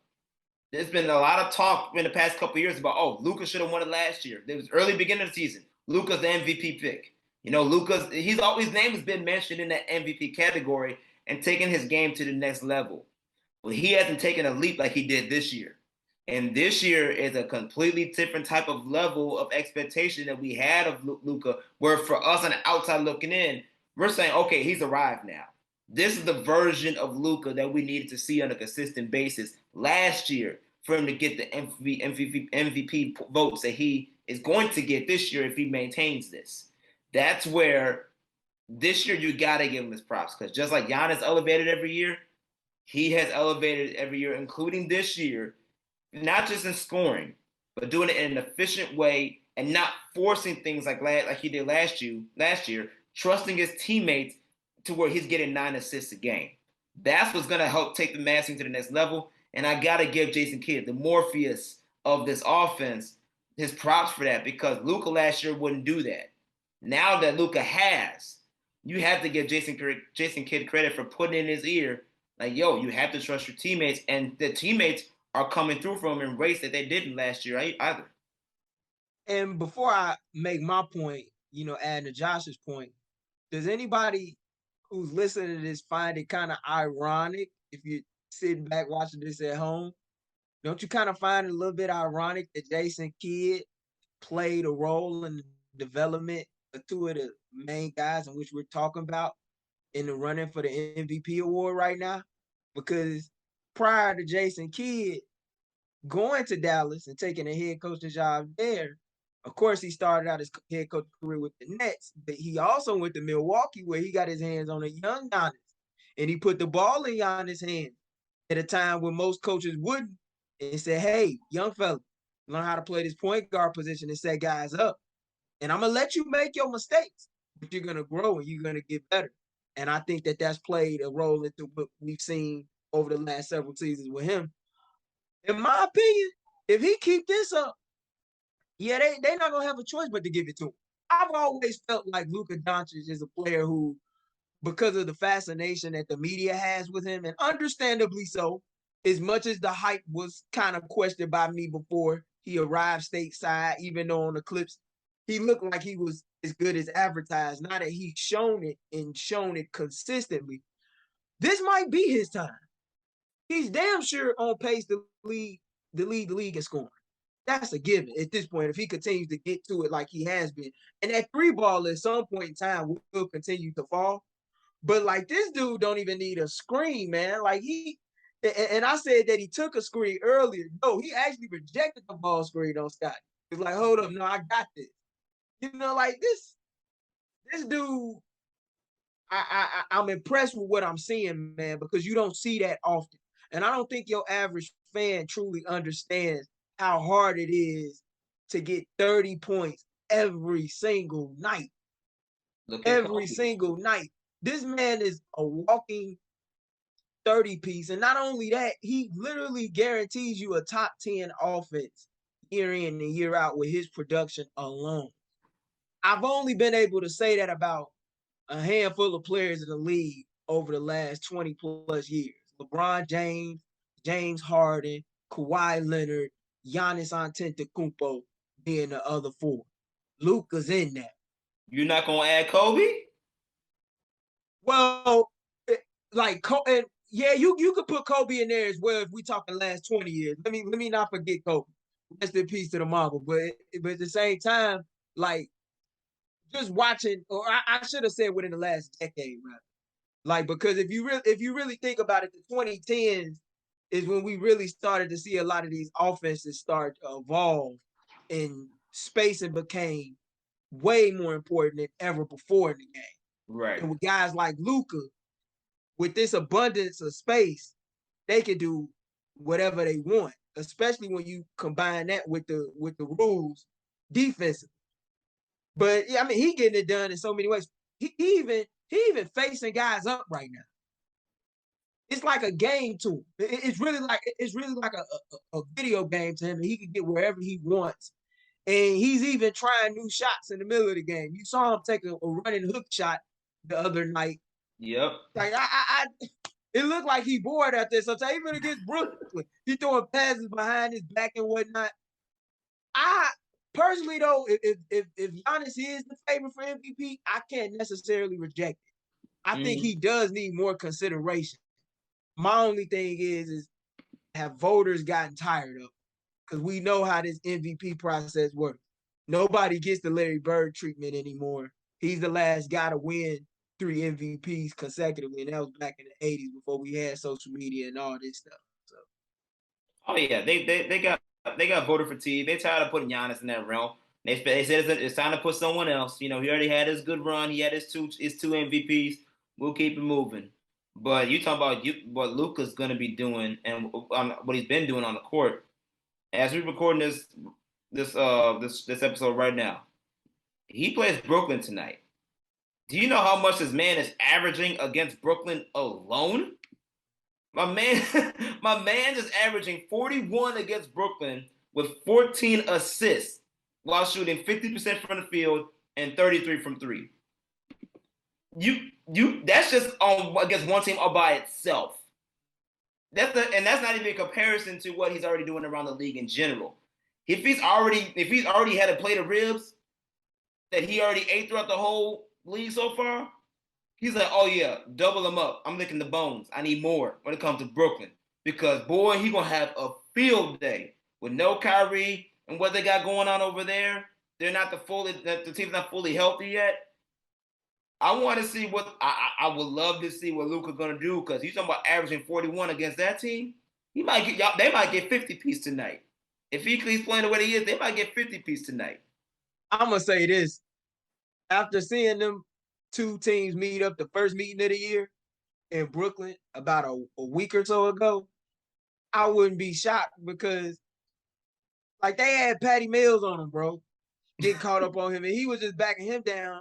there's been a lot of talk in the past couple of years about, Luka should have won it last year. It was early beginning of the season. Luka's the MVP pick. Luka's his name has been mentioned in that MVP category and taking his game to the next level. Well, he hasn't taken a leap like he did this year. And this year is a completely different type of level of expectation that we had of Luka, where for us on the outside looking in, we're saying, okay, he's arrived now. This is the version of Luka that we needed to see on a consistent basis last year for him to get the MVP votes that he is going to get this year if he maintains this. That's where this year you got to give him his props because just like Giannis elevated every year, he has elevated every year, including this year, not just in scoring, but doing it in an efficient way and not forcing things like he did last year, trusting his teammates to where he's getting 9 assists a game. That's what's going to help take the Mavs to the next level. And I got to give Jason Kidd, the Morpheus of this offense, his props for that because Luka last year wouldn't do that. Now that Luka has, you have to give Jason Kidd credit for putting in his ear, like, yo, you have to trust your teammates. And the teammates are coming through from him in race that they didn't last year either. And before I make my point, adding to Josh's point, does anybody who's listening to this find it kind of ironic if you're sitting back watching this at home? Don't you kind of find it a little bit ironic that Jason Kidd played a role in the development of two of the main guys in which we're talking about in the running for the MVP award right now? Because prior to Jason Kidd going to Dallas and taking a head coaching job there, of course, he started out his head coach career with the Nets, but he also went to Milwaukee where he got his hands on a young Giannis, and he put the ball in Giannis' hands at a time when most coaches wouldn't, and said, "Hey, young fella, learn how to play this point guard position and set guys up, and I'm gonna let you make your mistakes, but you're gonna grow and you're gonna get better." And I think that that's played a role into what we've seen over the last several seasons with him. In my opinion, if he keep this up, yeah, they're not gonna have a choice but to give it to him. I've always felt like Luka Doncic is a player who, because of the fascination that the media has with him, and understandably so, as much as the hype was kind of questioned by me before he arrived stateside, even though on the clips he looked like he was as good as advertised. Now that he's shown it consistently, this might be his time. He's damn sure on pace to lead the league in scoring. That's a given at this point if he continues to get to it like he has been. And that three ball at some point in time will continue to fall. But like this dude don't even need a screen, man. Like And I said that he took a screen earlier. No, he actually rejected the ball screen on Scotty. He's like, hold up, no, I got this. You know, like this dude, I'm impressed with what I'm seeing, man, because you don't see that often. And I don't think your average fan truly understands how hard it is to get 30 points every single night. Look at Every Kobe. single night. This man is a walking 30 piece. And not only that, he literally guarantees you a top 10 offense year in and year out with his production alone. I've only been able to say that about a handful of players in the league over the last 20 plus years. LeBron James, James Harden, Kawhi Leonard, Giannis Antetokounmpo being the other four. Luka's in that. You're not gonna add Kobe? Well, like, and yeah, you could put Kobe in there as well if we talking last 20 years. Let me not forget Kobe. Rest in peace to the Mamba. But at the same time, like just watching, or I should have said within the last decade, right? Like, because if you really think about it, the 2010s is when we really started to see a lot of these offenses start to evolve, and spacing became way more important than ever before in the game. Right. And with guys like Luka, with this abundance of space, they can do whatever they want, especially when you combine that with the rules defensively. But yeah, I mean, he getting it done in so many ways. He even facing guys up right now. It's like a game to him. It's really like a video game to him, and he can get wherever he wants. And he's even trying new shots in the middle of the game. You saw him take a running hook shot the other night. Yep. Like it looked like he bored out there. So even against Brooklyn, he throwing passes behind his back and whatnot. I personally though, if Giannis is the favorite for MVP, I can't necessarily reject it. I think he does need more consideration. My only thing is have voters gotten tired of it? Because we know how this MVP process works. Nobody gets the Larry Bird treatment anymore. He's the last guy to win 3 MVPs consecutively, and that was back in the 80s before we had social media and all this stuff. So, oh yeah, they got voter fatigue. They tired of putting Giannis in that realm. They said it's time to put someone else. You know, he already had his good run. He had his two MVPs. We'll keep it moving. But you talk about what Luka's going to be doing and what he's been doing on the court. As we're recording this episode right now, he plays Brooklyn tonight. Do you know how much this man is averaging against Brooklyn alone? My man, my man is averaging 41 against Brooklyn with 14 assists while shooting 50% from the field and 33 from three. That's just against one team all by itself. That's not even a comparison to what he's already doing around the league in general. If he's already had a plate of ribs that he already ate throughout the whole league so far, he's like, oh yeah, double them up. I'm licking the bones. I need more when it comes to Brooklyn. Because boy, he's gonna have a field day with no Kyrie and what they got going on over there. They're not the team's not fully healthy yet. I want to see what I would love to see what Luka's gonna do, because he's talking about averaging 41 against that team. They might get 50 piece tonight. If he's playing the way he is, they might get 50 piece tonight. I'm gonna say this. After seeing them two teams meet up the first meeting of the year in Brooklyn about a week or so ago, I wouldn't be shocked, because like they had Patty Mills on him, bro. Get caught up on him, and he was just backing him down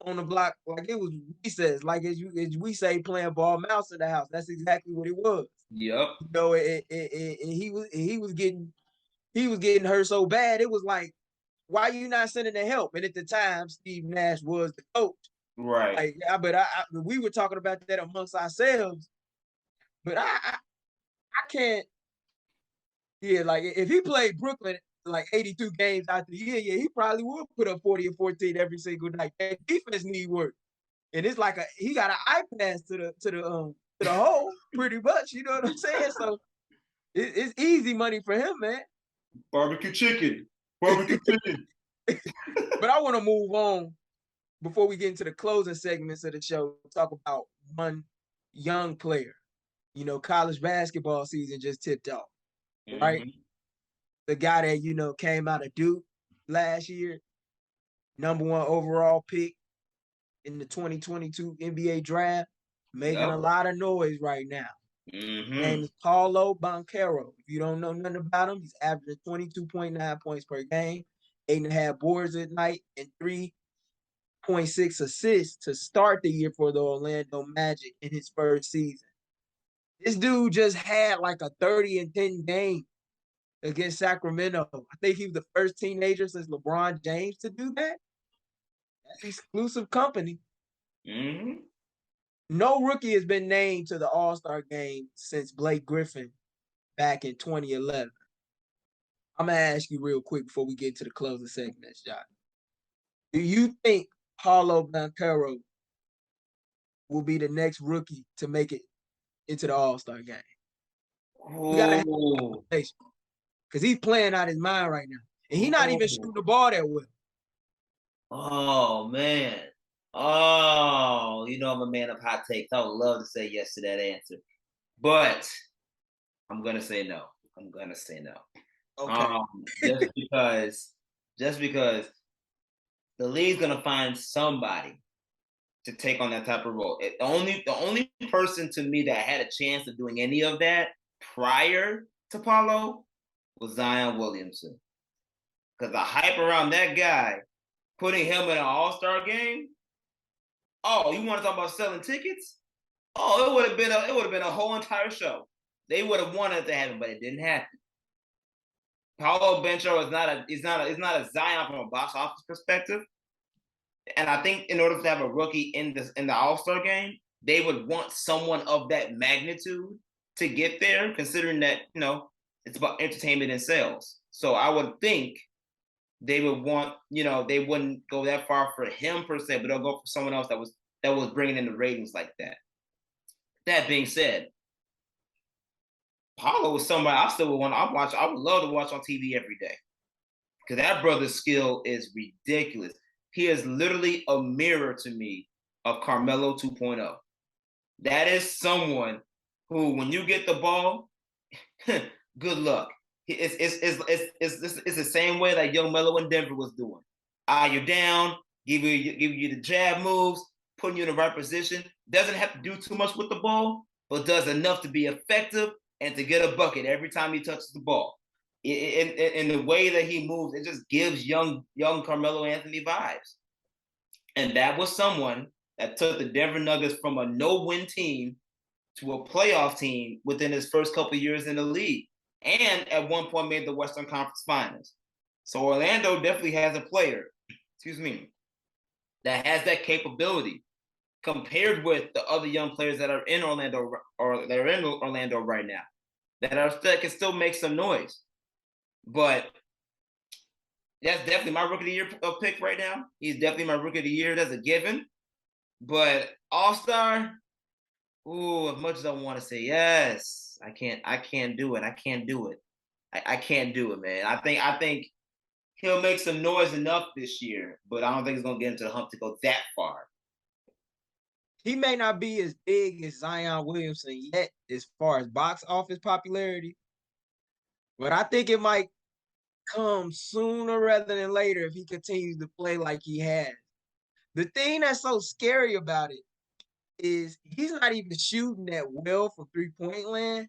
on the block like it was recess, like as we say, playing ball mouse in the house. That's exactly what it was. Yep. You know, and he was getting hurt so bad. It was like, why are you not sending the help? And at the time, Steve Nash was the coach. Right. Like, we were talking about that amongst ourselves, but I can't. Yeah, like if he played Brooklyn like 82 games out the year, yeah, he probably would put up 40 or 14 every single night. That defense need work, and it's like he got an eye pass to the hole, pretty much. You know what I'm saying? So it's easy money for him, man. Barbecue chicken. Barbecue chicken. But I want to move on before we get into the closing segments of the show. Talk about one young player College basketball season just tipped off, right? Mm-hmm. The guy that, came out of Duke last year, number one overall pick in the 2022 NBA draft, making a Yep. lot of noise right now. Name Mm-hmm. is Paolo Banchero. If you don't know nothing about him, he's averaging 22.9 points per game, 8.5 boards at night, and 3.6 assists to start the year for the Orlando Magic in his first season. This dude just had like a 30 and 10 game against Sacramento. I think he was the first teenager since LeBron James to do that. That's exclusive company. Mm-hmm. No rookie has been named to the All-Star game since Blake Griffin back in 2011. I'm gonna ask you real quick before we get to the closing segments, John. Do you think Paulo Banchero will be the next rookie to make it into the All-Star game? We gotta have a Oh, conversation because he's playing out his mind right now, and he's not even shooting oh, the ball that well. oh, man. Oh, I'm a man of hot takes. I would love to say yes to that answer, but I'm gonna say no. I'm gonna say no. Okay. Just because the league's gonna find somebody to take on that type of role. The only person to me that had a chance of doing any of that prior to Paulo was Zion Williamson. Because the hype around that guy, putting him in an All-Star game. Oh, you want to talk about selling tickets? Oh, it would have been a whole entire show. They would have wanted to have it, but it didn't happen. Paolo Banchero is not a Zion from a box office perspective. And I think in order to have a rookie in the All-Star game, they would want someone of that magnitude to get there, considering that, it's about entertainment and sales. So I would think they would want, they wouldn't go that far for him per se, but they'll go for someone else that was bringing in the ratings like that. That being said, Paulo was somebody I still would want to watch. I would love to watch on TV every day because that brother's skill is ridiculous. He is literally a mirror to me of Carmelo 2.0. That is someone who, when you get the ball, good luck. It's the same way that young Melo in Denver was doing. You're down, give you the jab moves, putting you in the right position. Doesn't have to do too much with the ball, but does enough to be effective and to get a bucket every time he touches the ball. In the way that he moves, it just gives young Carmelo Anthony vibes. And that was someone that took the Denver Nuggets from a no-win team to a playoff team within his first couple of years in the league, and at one point made the Western Conference Finals. So Orlando definitely has a player, that has that capability compared with the other young players that are in Orlando or that are in Orlando right now that can still make some noise. But that's definitely my rookie of the year pick right now. He's definitely my rookie of the year. That's a given. But All-Star, ooh, as much as I want to say yes, I can't do it. I can't do it. I can't do it, man. I think he'll make some noise enough this year, but I don't think he's gonna get into the hump to go that far. He may not be as big as Zion Williamson yet as far as box office popularity, but I think it might come sooner rather than later if he continues to play like he has. The thing that's so scary about it is he's not even shooting that well from 3-point land,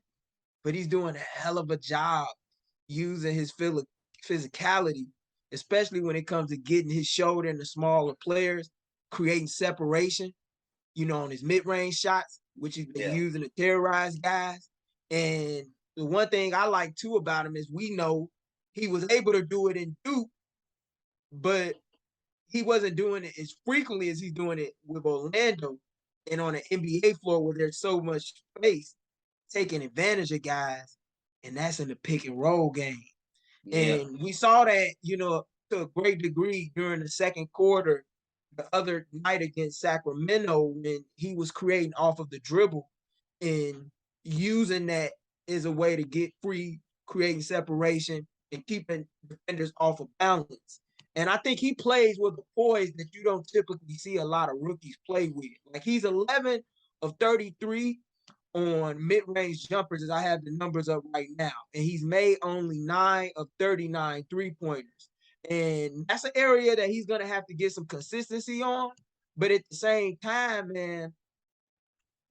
but he's doing a hell of a job using his physicality, especially when it comes to getting his shoulder in the smaller players, creating separation, on his mid-range shots, which he's been Yeah. using to terrorize guys. And the one thing I like too about him is we know he was able to do it in Duke, but he wasn't doing it as frequently as he's doing it with Orlando and on an NBA floor where there's so much space, taking advantage of guys, and that's in the pick and roll game. Yeah. And we saw that, to a great degree during the second quarter the other night against Sacramento when he was creating off of the dribble and using that as a way to get free, creating separation and keeping defenders off of balance. And I think he plays with a poise that you don't typically see a lot of rookies play with. Like he's 11 of 33 on mid-range jumpers as I have the numbers up right now. And he's made only 9 of 39 three-pointers. And that's an area that he's going to have to get some consistency on. But at the same time, man,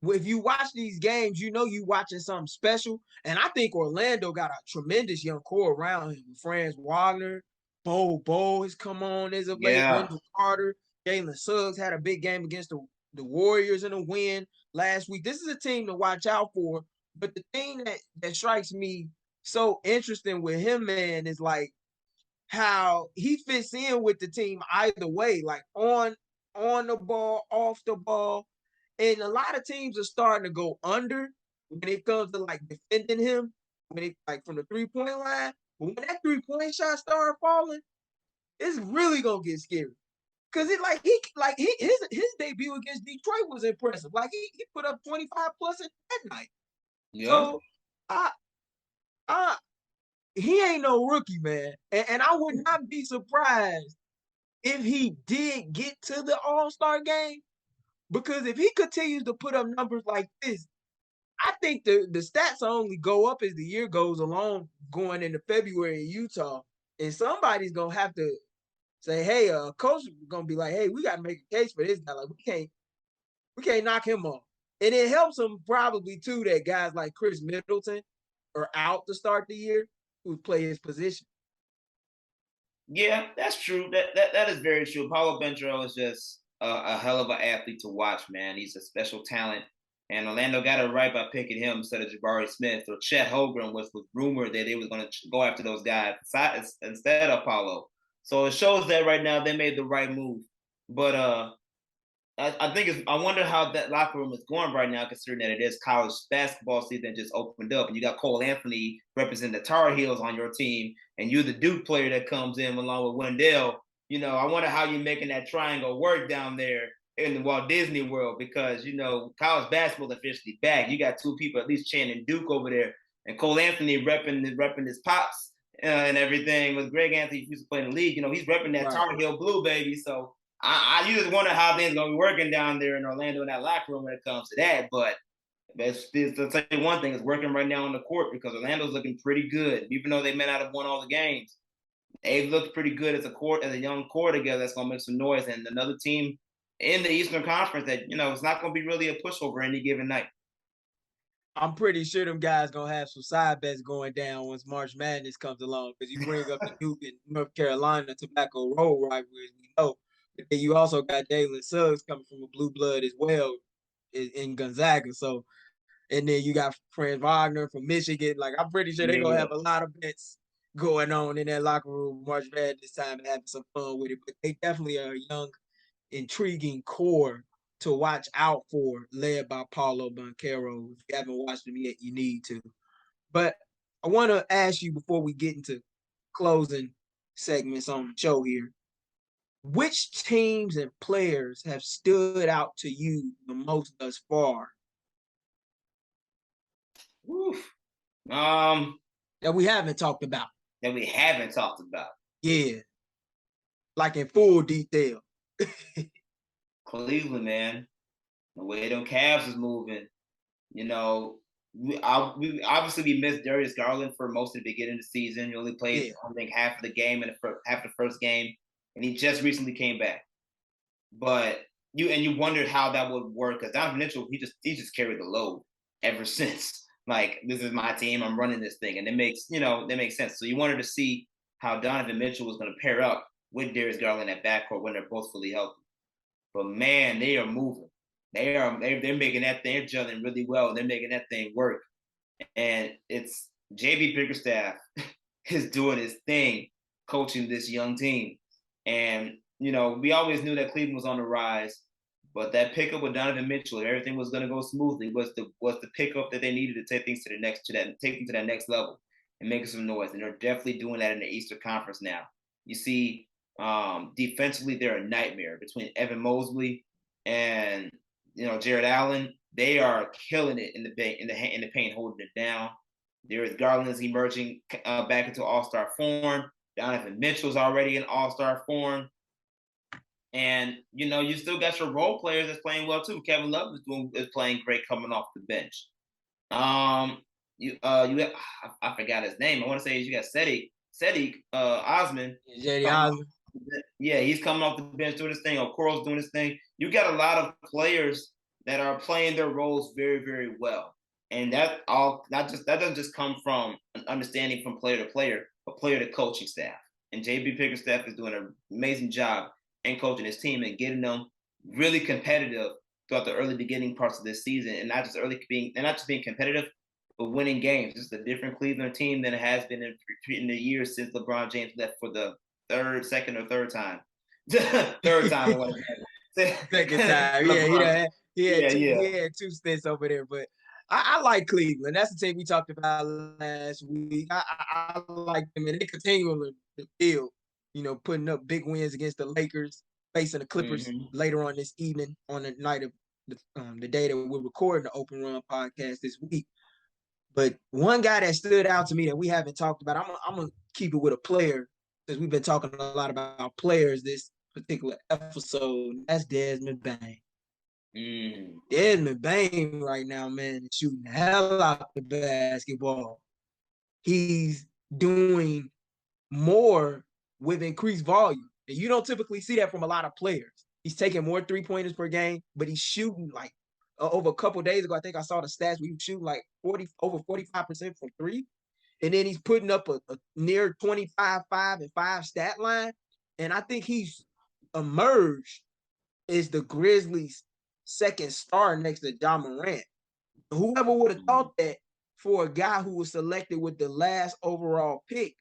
if you watch these games, you know you watching something special. And I think Orlando got a tremendous young core around him. Franz Wagner, Bo has come on as of late, Yeah. Wendell Carter, Jalen Suggs had a big game against the Warriors in a win last week. This is a team to watch out for. But the thing that strikes me so interesting with him, man, is like how he fits in with the team either way, like on the ball, off the ball. And a lot of teams are starting to go under when it comes to like defending him, when it like from the 3-point line. But when that 3-point shot start falling, it's really gonna get scary. Cause his debut against Detroit was impressive. Like he put up 25 plus in that night. Yeah. So I he ain't no rookie, man. And I would not be surprised if he did get to the All-Star game. Because if he continues to put up numbers like this, I think the stats only go up as the year goes along, going into February in Utah. And somebody's gonna have to say, hey, coach is gonna be like, hey, we gotta make a case for this guy. Like we can't knock him off. And it helps him probably too that guys like Chris Middleton are out to start the year who play his position. Yeah, that's true. That is very true. Paulo Banchero is just a hell of an athlete to watch, man. He's a special talent. And Orlando got it right by picking him instead of Jabari Smith or Chet Holmgren, which was rumored that they were going to go after those guys instead of Paulo. So it shows that right now they made the right move. But I think I wonder how that locker room is going right now, considering that it is college basketball season just opened up, and you got Cole Anthony representing the Tar Heels on your team, and you're the Duke player that comes in along with Wendell. You know, I wonder how you're making that triangle work down there in the Walt Disney World, because college basketball is officially back. You got two people at least chanting Duke over there, and Cole Anthony repping his pops and everything. With Greg Anthony, who used to play in the league, he's repping that Tar Heel blue, baby. So you just wonder how things gonna be working down there in Orlando in that locker room when it comes to that. But I'll tell you one thing, it's working right now on the court because Orlando's looking pretty good. Even though they may not have won all the games, they've looked pretty good as a young core together that's gonna make some noise. And another team in the Eastern Conference that, it's not gonna be really a pushover any given night. I'm pretty sure them guys gonna have some side bets going down once March Madness comes along, because you bring up the Duke and North Carolina Tobacco Road rivalry, we know. But then you also got Jalen Suggs coming from a blue blood as well in Gonzaga. So, and then you got Franz Wagner from Michigan. Like, I'm pretty sure they're gonna have a lot of bets going on in that locker room March Madness time and having some fun with it. But they definitely are a young, intriguing core to watch out for, led by Paolo Banchero. If you haven't watched him yet, you need to. But I want to ask you before we get into closing segments on the show here, which teams and players have stood out to you the most thus far? Oof. That we haven't talked about. Yeah. Like in full detail. Cleveland, man. The way them Cavs is moving. We obviously we missed Darius Garland for most of the beginning of the season. He only played, I think, half of the game and half the first game, and he just recently came back. But you wondered how that would work, because Donovan Mitchell, he just carried the load ever since. Like, this is my team, I'm running this thing, and it makes sense. So you wanted to see how Donovan Mitchell was going to pair up with Darius Garland at backcourt when they're both fully healthy. But man, they are moving. They're making that thing, they're gelling really well. They're making that thing work. And it's JB Bickerstaff is doing his thing, coaching this young team. And, we always knew that Cleveland was on the rise, but that pickup with Donovan Mitchell, everything was going to go smoothly, was the pickup that they needed to take things take them to that next level and make some noise. And they're definitely doing that in the Eastern Conference now. You see, defensively, they're a nightmare between Evan Mobley and Jared Allen. They are killing it in the paint, holding it down. Darius Garland is emerging back into All-Star form. Donovan Mitchell's already in All-Star form. And, you still got your role players that's playing well, too. Kevin Love is playing great coming off the bench. I forgot his name. I want to say you got Sadiq Osman. JD Coming Osman. off, yeah, he's coming off the bench doing his thing. Okoro's doing his thing. You got a lot of players that are playing their roles very, very well, and that all not just that doesn't just come from an understanding from player to player, but player to coaching staff. And JB Bickerstaff is doing an amazing job in coaching his team and getting them really competitive throughout the early beginning parts of this season, and not just being competitive, but winning games. It's a different Cleveland team than it has been in the years since LeBron James left for the second or third time. Third time. Second time. LeBron. He had Yeah, two yeah. he had two stints over there. But I like Cleveland. That's the team we talked about last week. I like them, and they continue to build, putting up big wins against the Lakers, facing the Clippers later on this evening on the night of the day that we're recording the Open Run podcast this week. But one guy that stood out to me that we haven't talked about, I'm gonna keep it with a player because we've been talking a lot about players this particular episode. That's Desmond Bain. Desmond Bain right now, man, is shooting the hell out the basketball. He's doing more with increased volume. And you don't typically see that from a lot of players. He's taking more 3-pointers per game, but he's shooting like over a couple days ago, I think I saw the stats where he was shooting like over 45% from three. And then he's putting up a near 25, 5, and 5 stat line. And I think he's emerged as the Grizzlies' second star next to Ja Morant. Whoever would have thought that for a guy who was selected with the last overall pick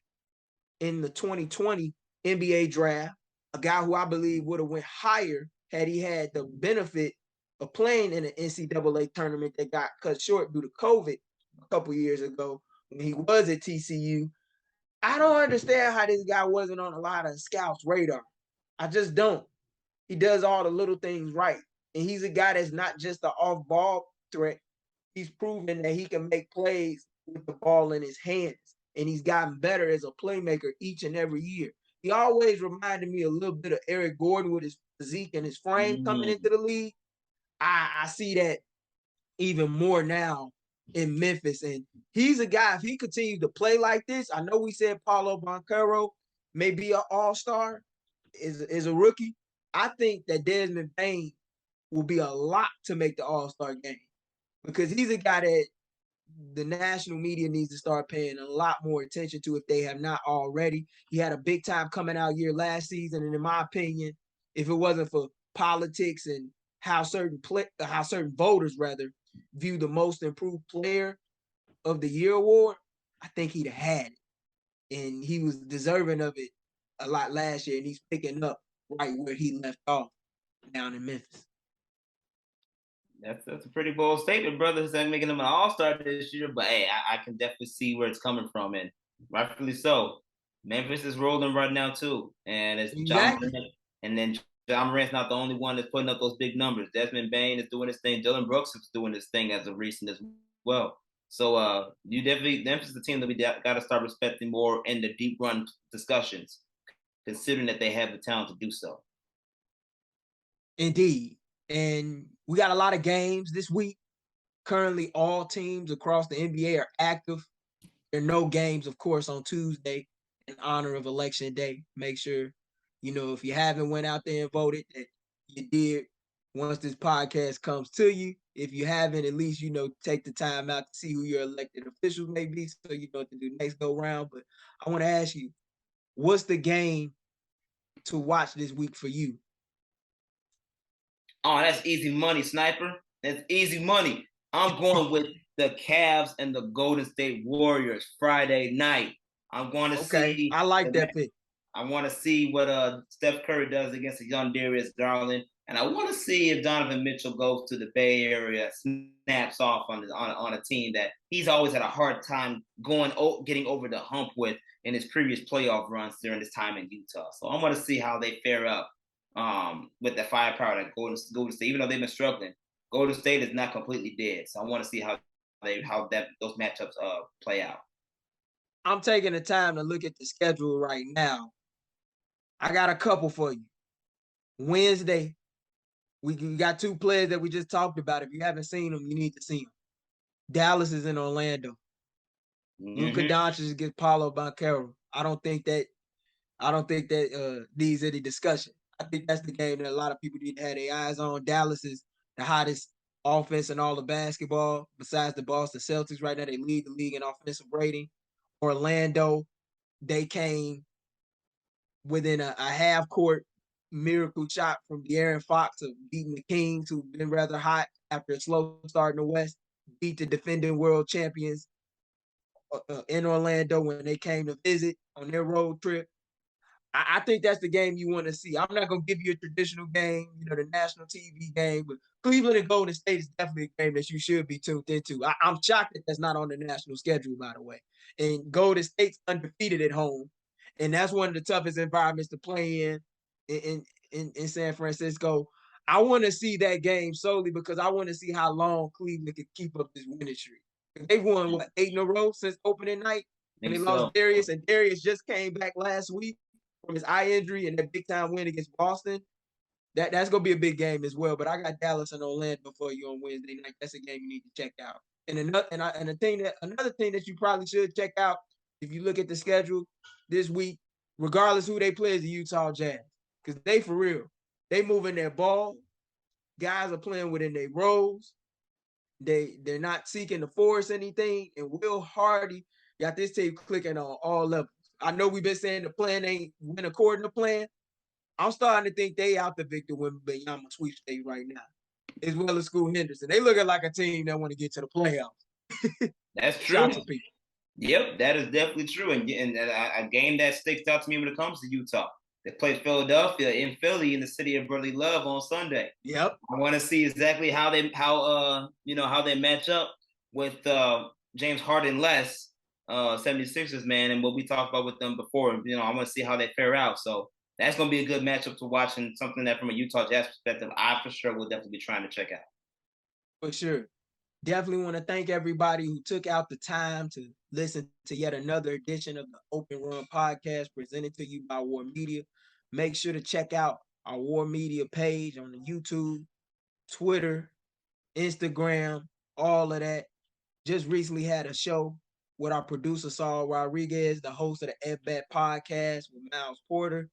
in the 2020 NBA draft, a guy who I believe would have went higher had he had the benefit of playing in an NCAA tournament that got cut short due to COVID a couple years ago when he was at TCU. I don't understand how this guy wasn't on a lot of scouts' radar. I just don't. He does all the little things right. And he's a guy that's not just an off-ball threat. He's proven that he can make plays with the ball in his hands. And he's gotten better as a playmaker each and every year. He always reminded me a little bit of Eric Gordon with his physique and his frame coming into the league. I see that even more now in Memphis. And he's a guy, if he continues to play like this, I know we said Paolo Banchero may be an all-star, is a rookie. I think that Desmond Bain will be a lot to make the all-star game because he's a guy that the national media needs to start paying a lot more attention to if they have not already. He had a big time coming out year last season, and in my opinion, if it wasn't for politics and how certain voters rather view the most improved player of the year award, I think he'd have had it, and he was deserving of it a lot last year, and he's picking up right where he left off down in Memphis. That's a pretty bold statement, brother. He's not making him an all-star this year, but hey, I can definitely see where it's coming from, and rightfully so. Memphis is rolling right now too, and it's exactly. And then Ja Morant's not the only one that's putting up those big numbers. Desmond Bain is doing his thing. Dylan Brooks is doing his thing as of recent as well. So you definitely Memphis is the team that we got to start respecting more in the deep run discussions, considering that they have the talent to do so. Indeed. And we got a lot of games this week. Currently, all teams across the NBA are active. There are no games, of course, on Tuesday in honor of Election Day. Make sure, if you haven't went out there and voted, that you did once this podcast comes to you. If you haven't, at least, take the time out to see who your elected officials may be so you know what to do next go round. But I want to ask you, what's the game to watch this week for you? Oh, that's easy money, Sniper. That's easy money. I'm going with the Cavs and the Golden State Warriors Friday night. I'm going to see. I like that pick. I want to see what Steph Curry does against the young Darius Garland, and I want to see if Donovan Mitchell goes to the Bay Area, snaps off on a team that he's always had a hard time getting over the hump with in his previous playoff runs during his time in Utah. So I want to see how they fare up with the firepower that Golden State, even though they've been struggling, Golden State is not completely dead. So I want to see how those matchups play out. I'm taking the time to look at the schedule right now. I got a couple for you. Wednesday, we got two players that we just talked about. If you haven't seen them, you need to see them. Dallas is in Orlando. Luka Doncic against Paolo Banchero. I don't think that needs any discussion. I think that's the game that a lot of people need to have their eyes on. Dallas is the hottest offense in all of basketball, besides the Boston Celtics. Right now, they lead the league in offensive rating. Orlando, they came within a half court miracle shot from De'Aaron Fox of beating the Kings, who've been rather hot after a slow start in the West, beat the defending world champions in Orlando when they came to visit on their road trip. I think that's the game you want to see. I'm not going to give you a traditional game, the national TV game, but Cleveland and Golden State is definitely a game that you should be tuned into. I'm shocked that that's not on the national schedule, by the way. And Golden State's undefeated at home, and that's one of the toughest environments to play in San Francisco. I want to see that game solely because I want to see how long Cleveland can keep up this winning streak. They've won, 8 in a row since opening night? And they lost Darius, and Darius just came back last week from his eye injury and that big time win against Boston. That's gonna be a big game as well. But I got Dallas and Orlando for you on Wednesday night. That's a game you need to check out. And another thing that you probably should check out if you look at the schedule this week, regardless who they play, is the Utah Jazz, because they for real, they moving their ball. Guys are playing within their roles. They're not seeking to force anything. And Will Hardy got this team clicking on all levels. I know we've been saying the plan ain't went according to plan. I'm starting to think they out the Victor Wembanyama sweepstakes right now, as well as Scoot Henderson. They looking like a team that want to get to the playoffs. That's true. Yep, that is definitely true. And a game that sticks out to me when it comes to Utah. They play Philadelphia in Philly in the city of brotherly love on Sunday. Yep. I want to see exactly how they match up with James Harden-less 76ers, man, and what we talked about with them before. I want to see how they fare out. So that's going to be a good matchup to watch, and something that from a Utah Jazz perspective, I for sure will definitely be trying to check out. For sure. Definitely want to thank everybody who took out the time to listen to yet another edition of the Open Run Podcast presented to you by War Media. Make sure to check out our War Media page on the YouTube, Twitter, Instagram, all of that. Just recently had a show with our producer, Saul Rodriguez, the host of the FBAT podcast with Miles Porter,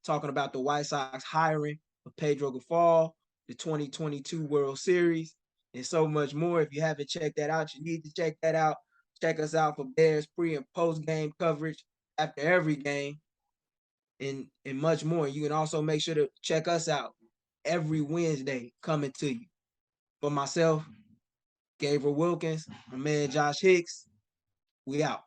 talking about the White Sox hiring of Pedro Gaffal, the 2022 World Series, and so much more. If you haven't checked that out, you need to check that out. Check us out for Bears pre- and post-game coverage after every game and much more. You can also make sure to check us out every Wednesday coming to you. For myself, Gabriel Wilkins, my man Josh Hicks, we out.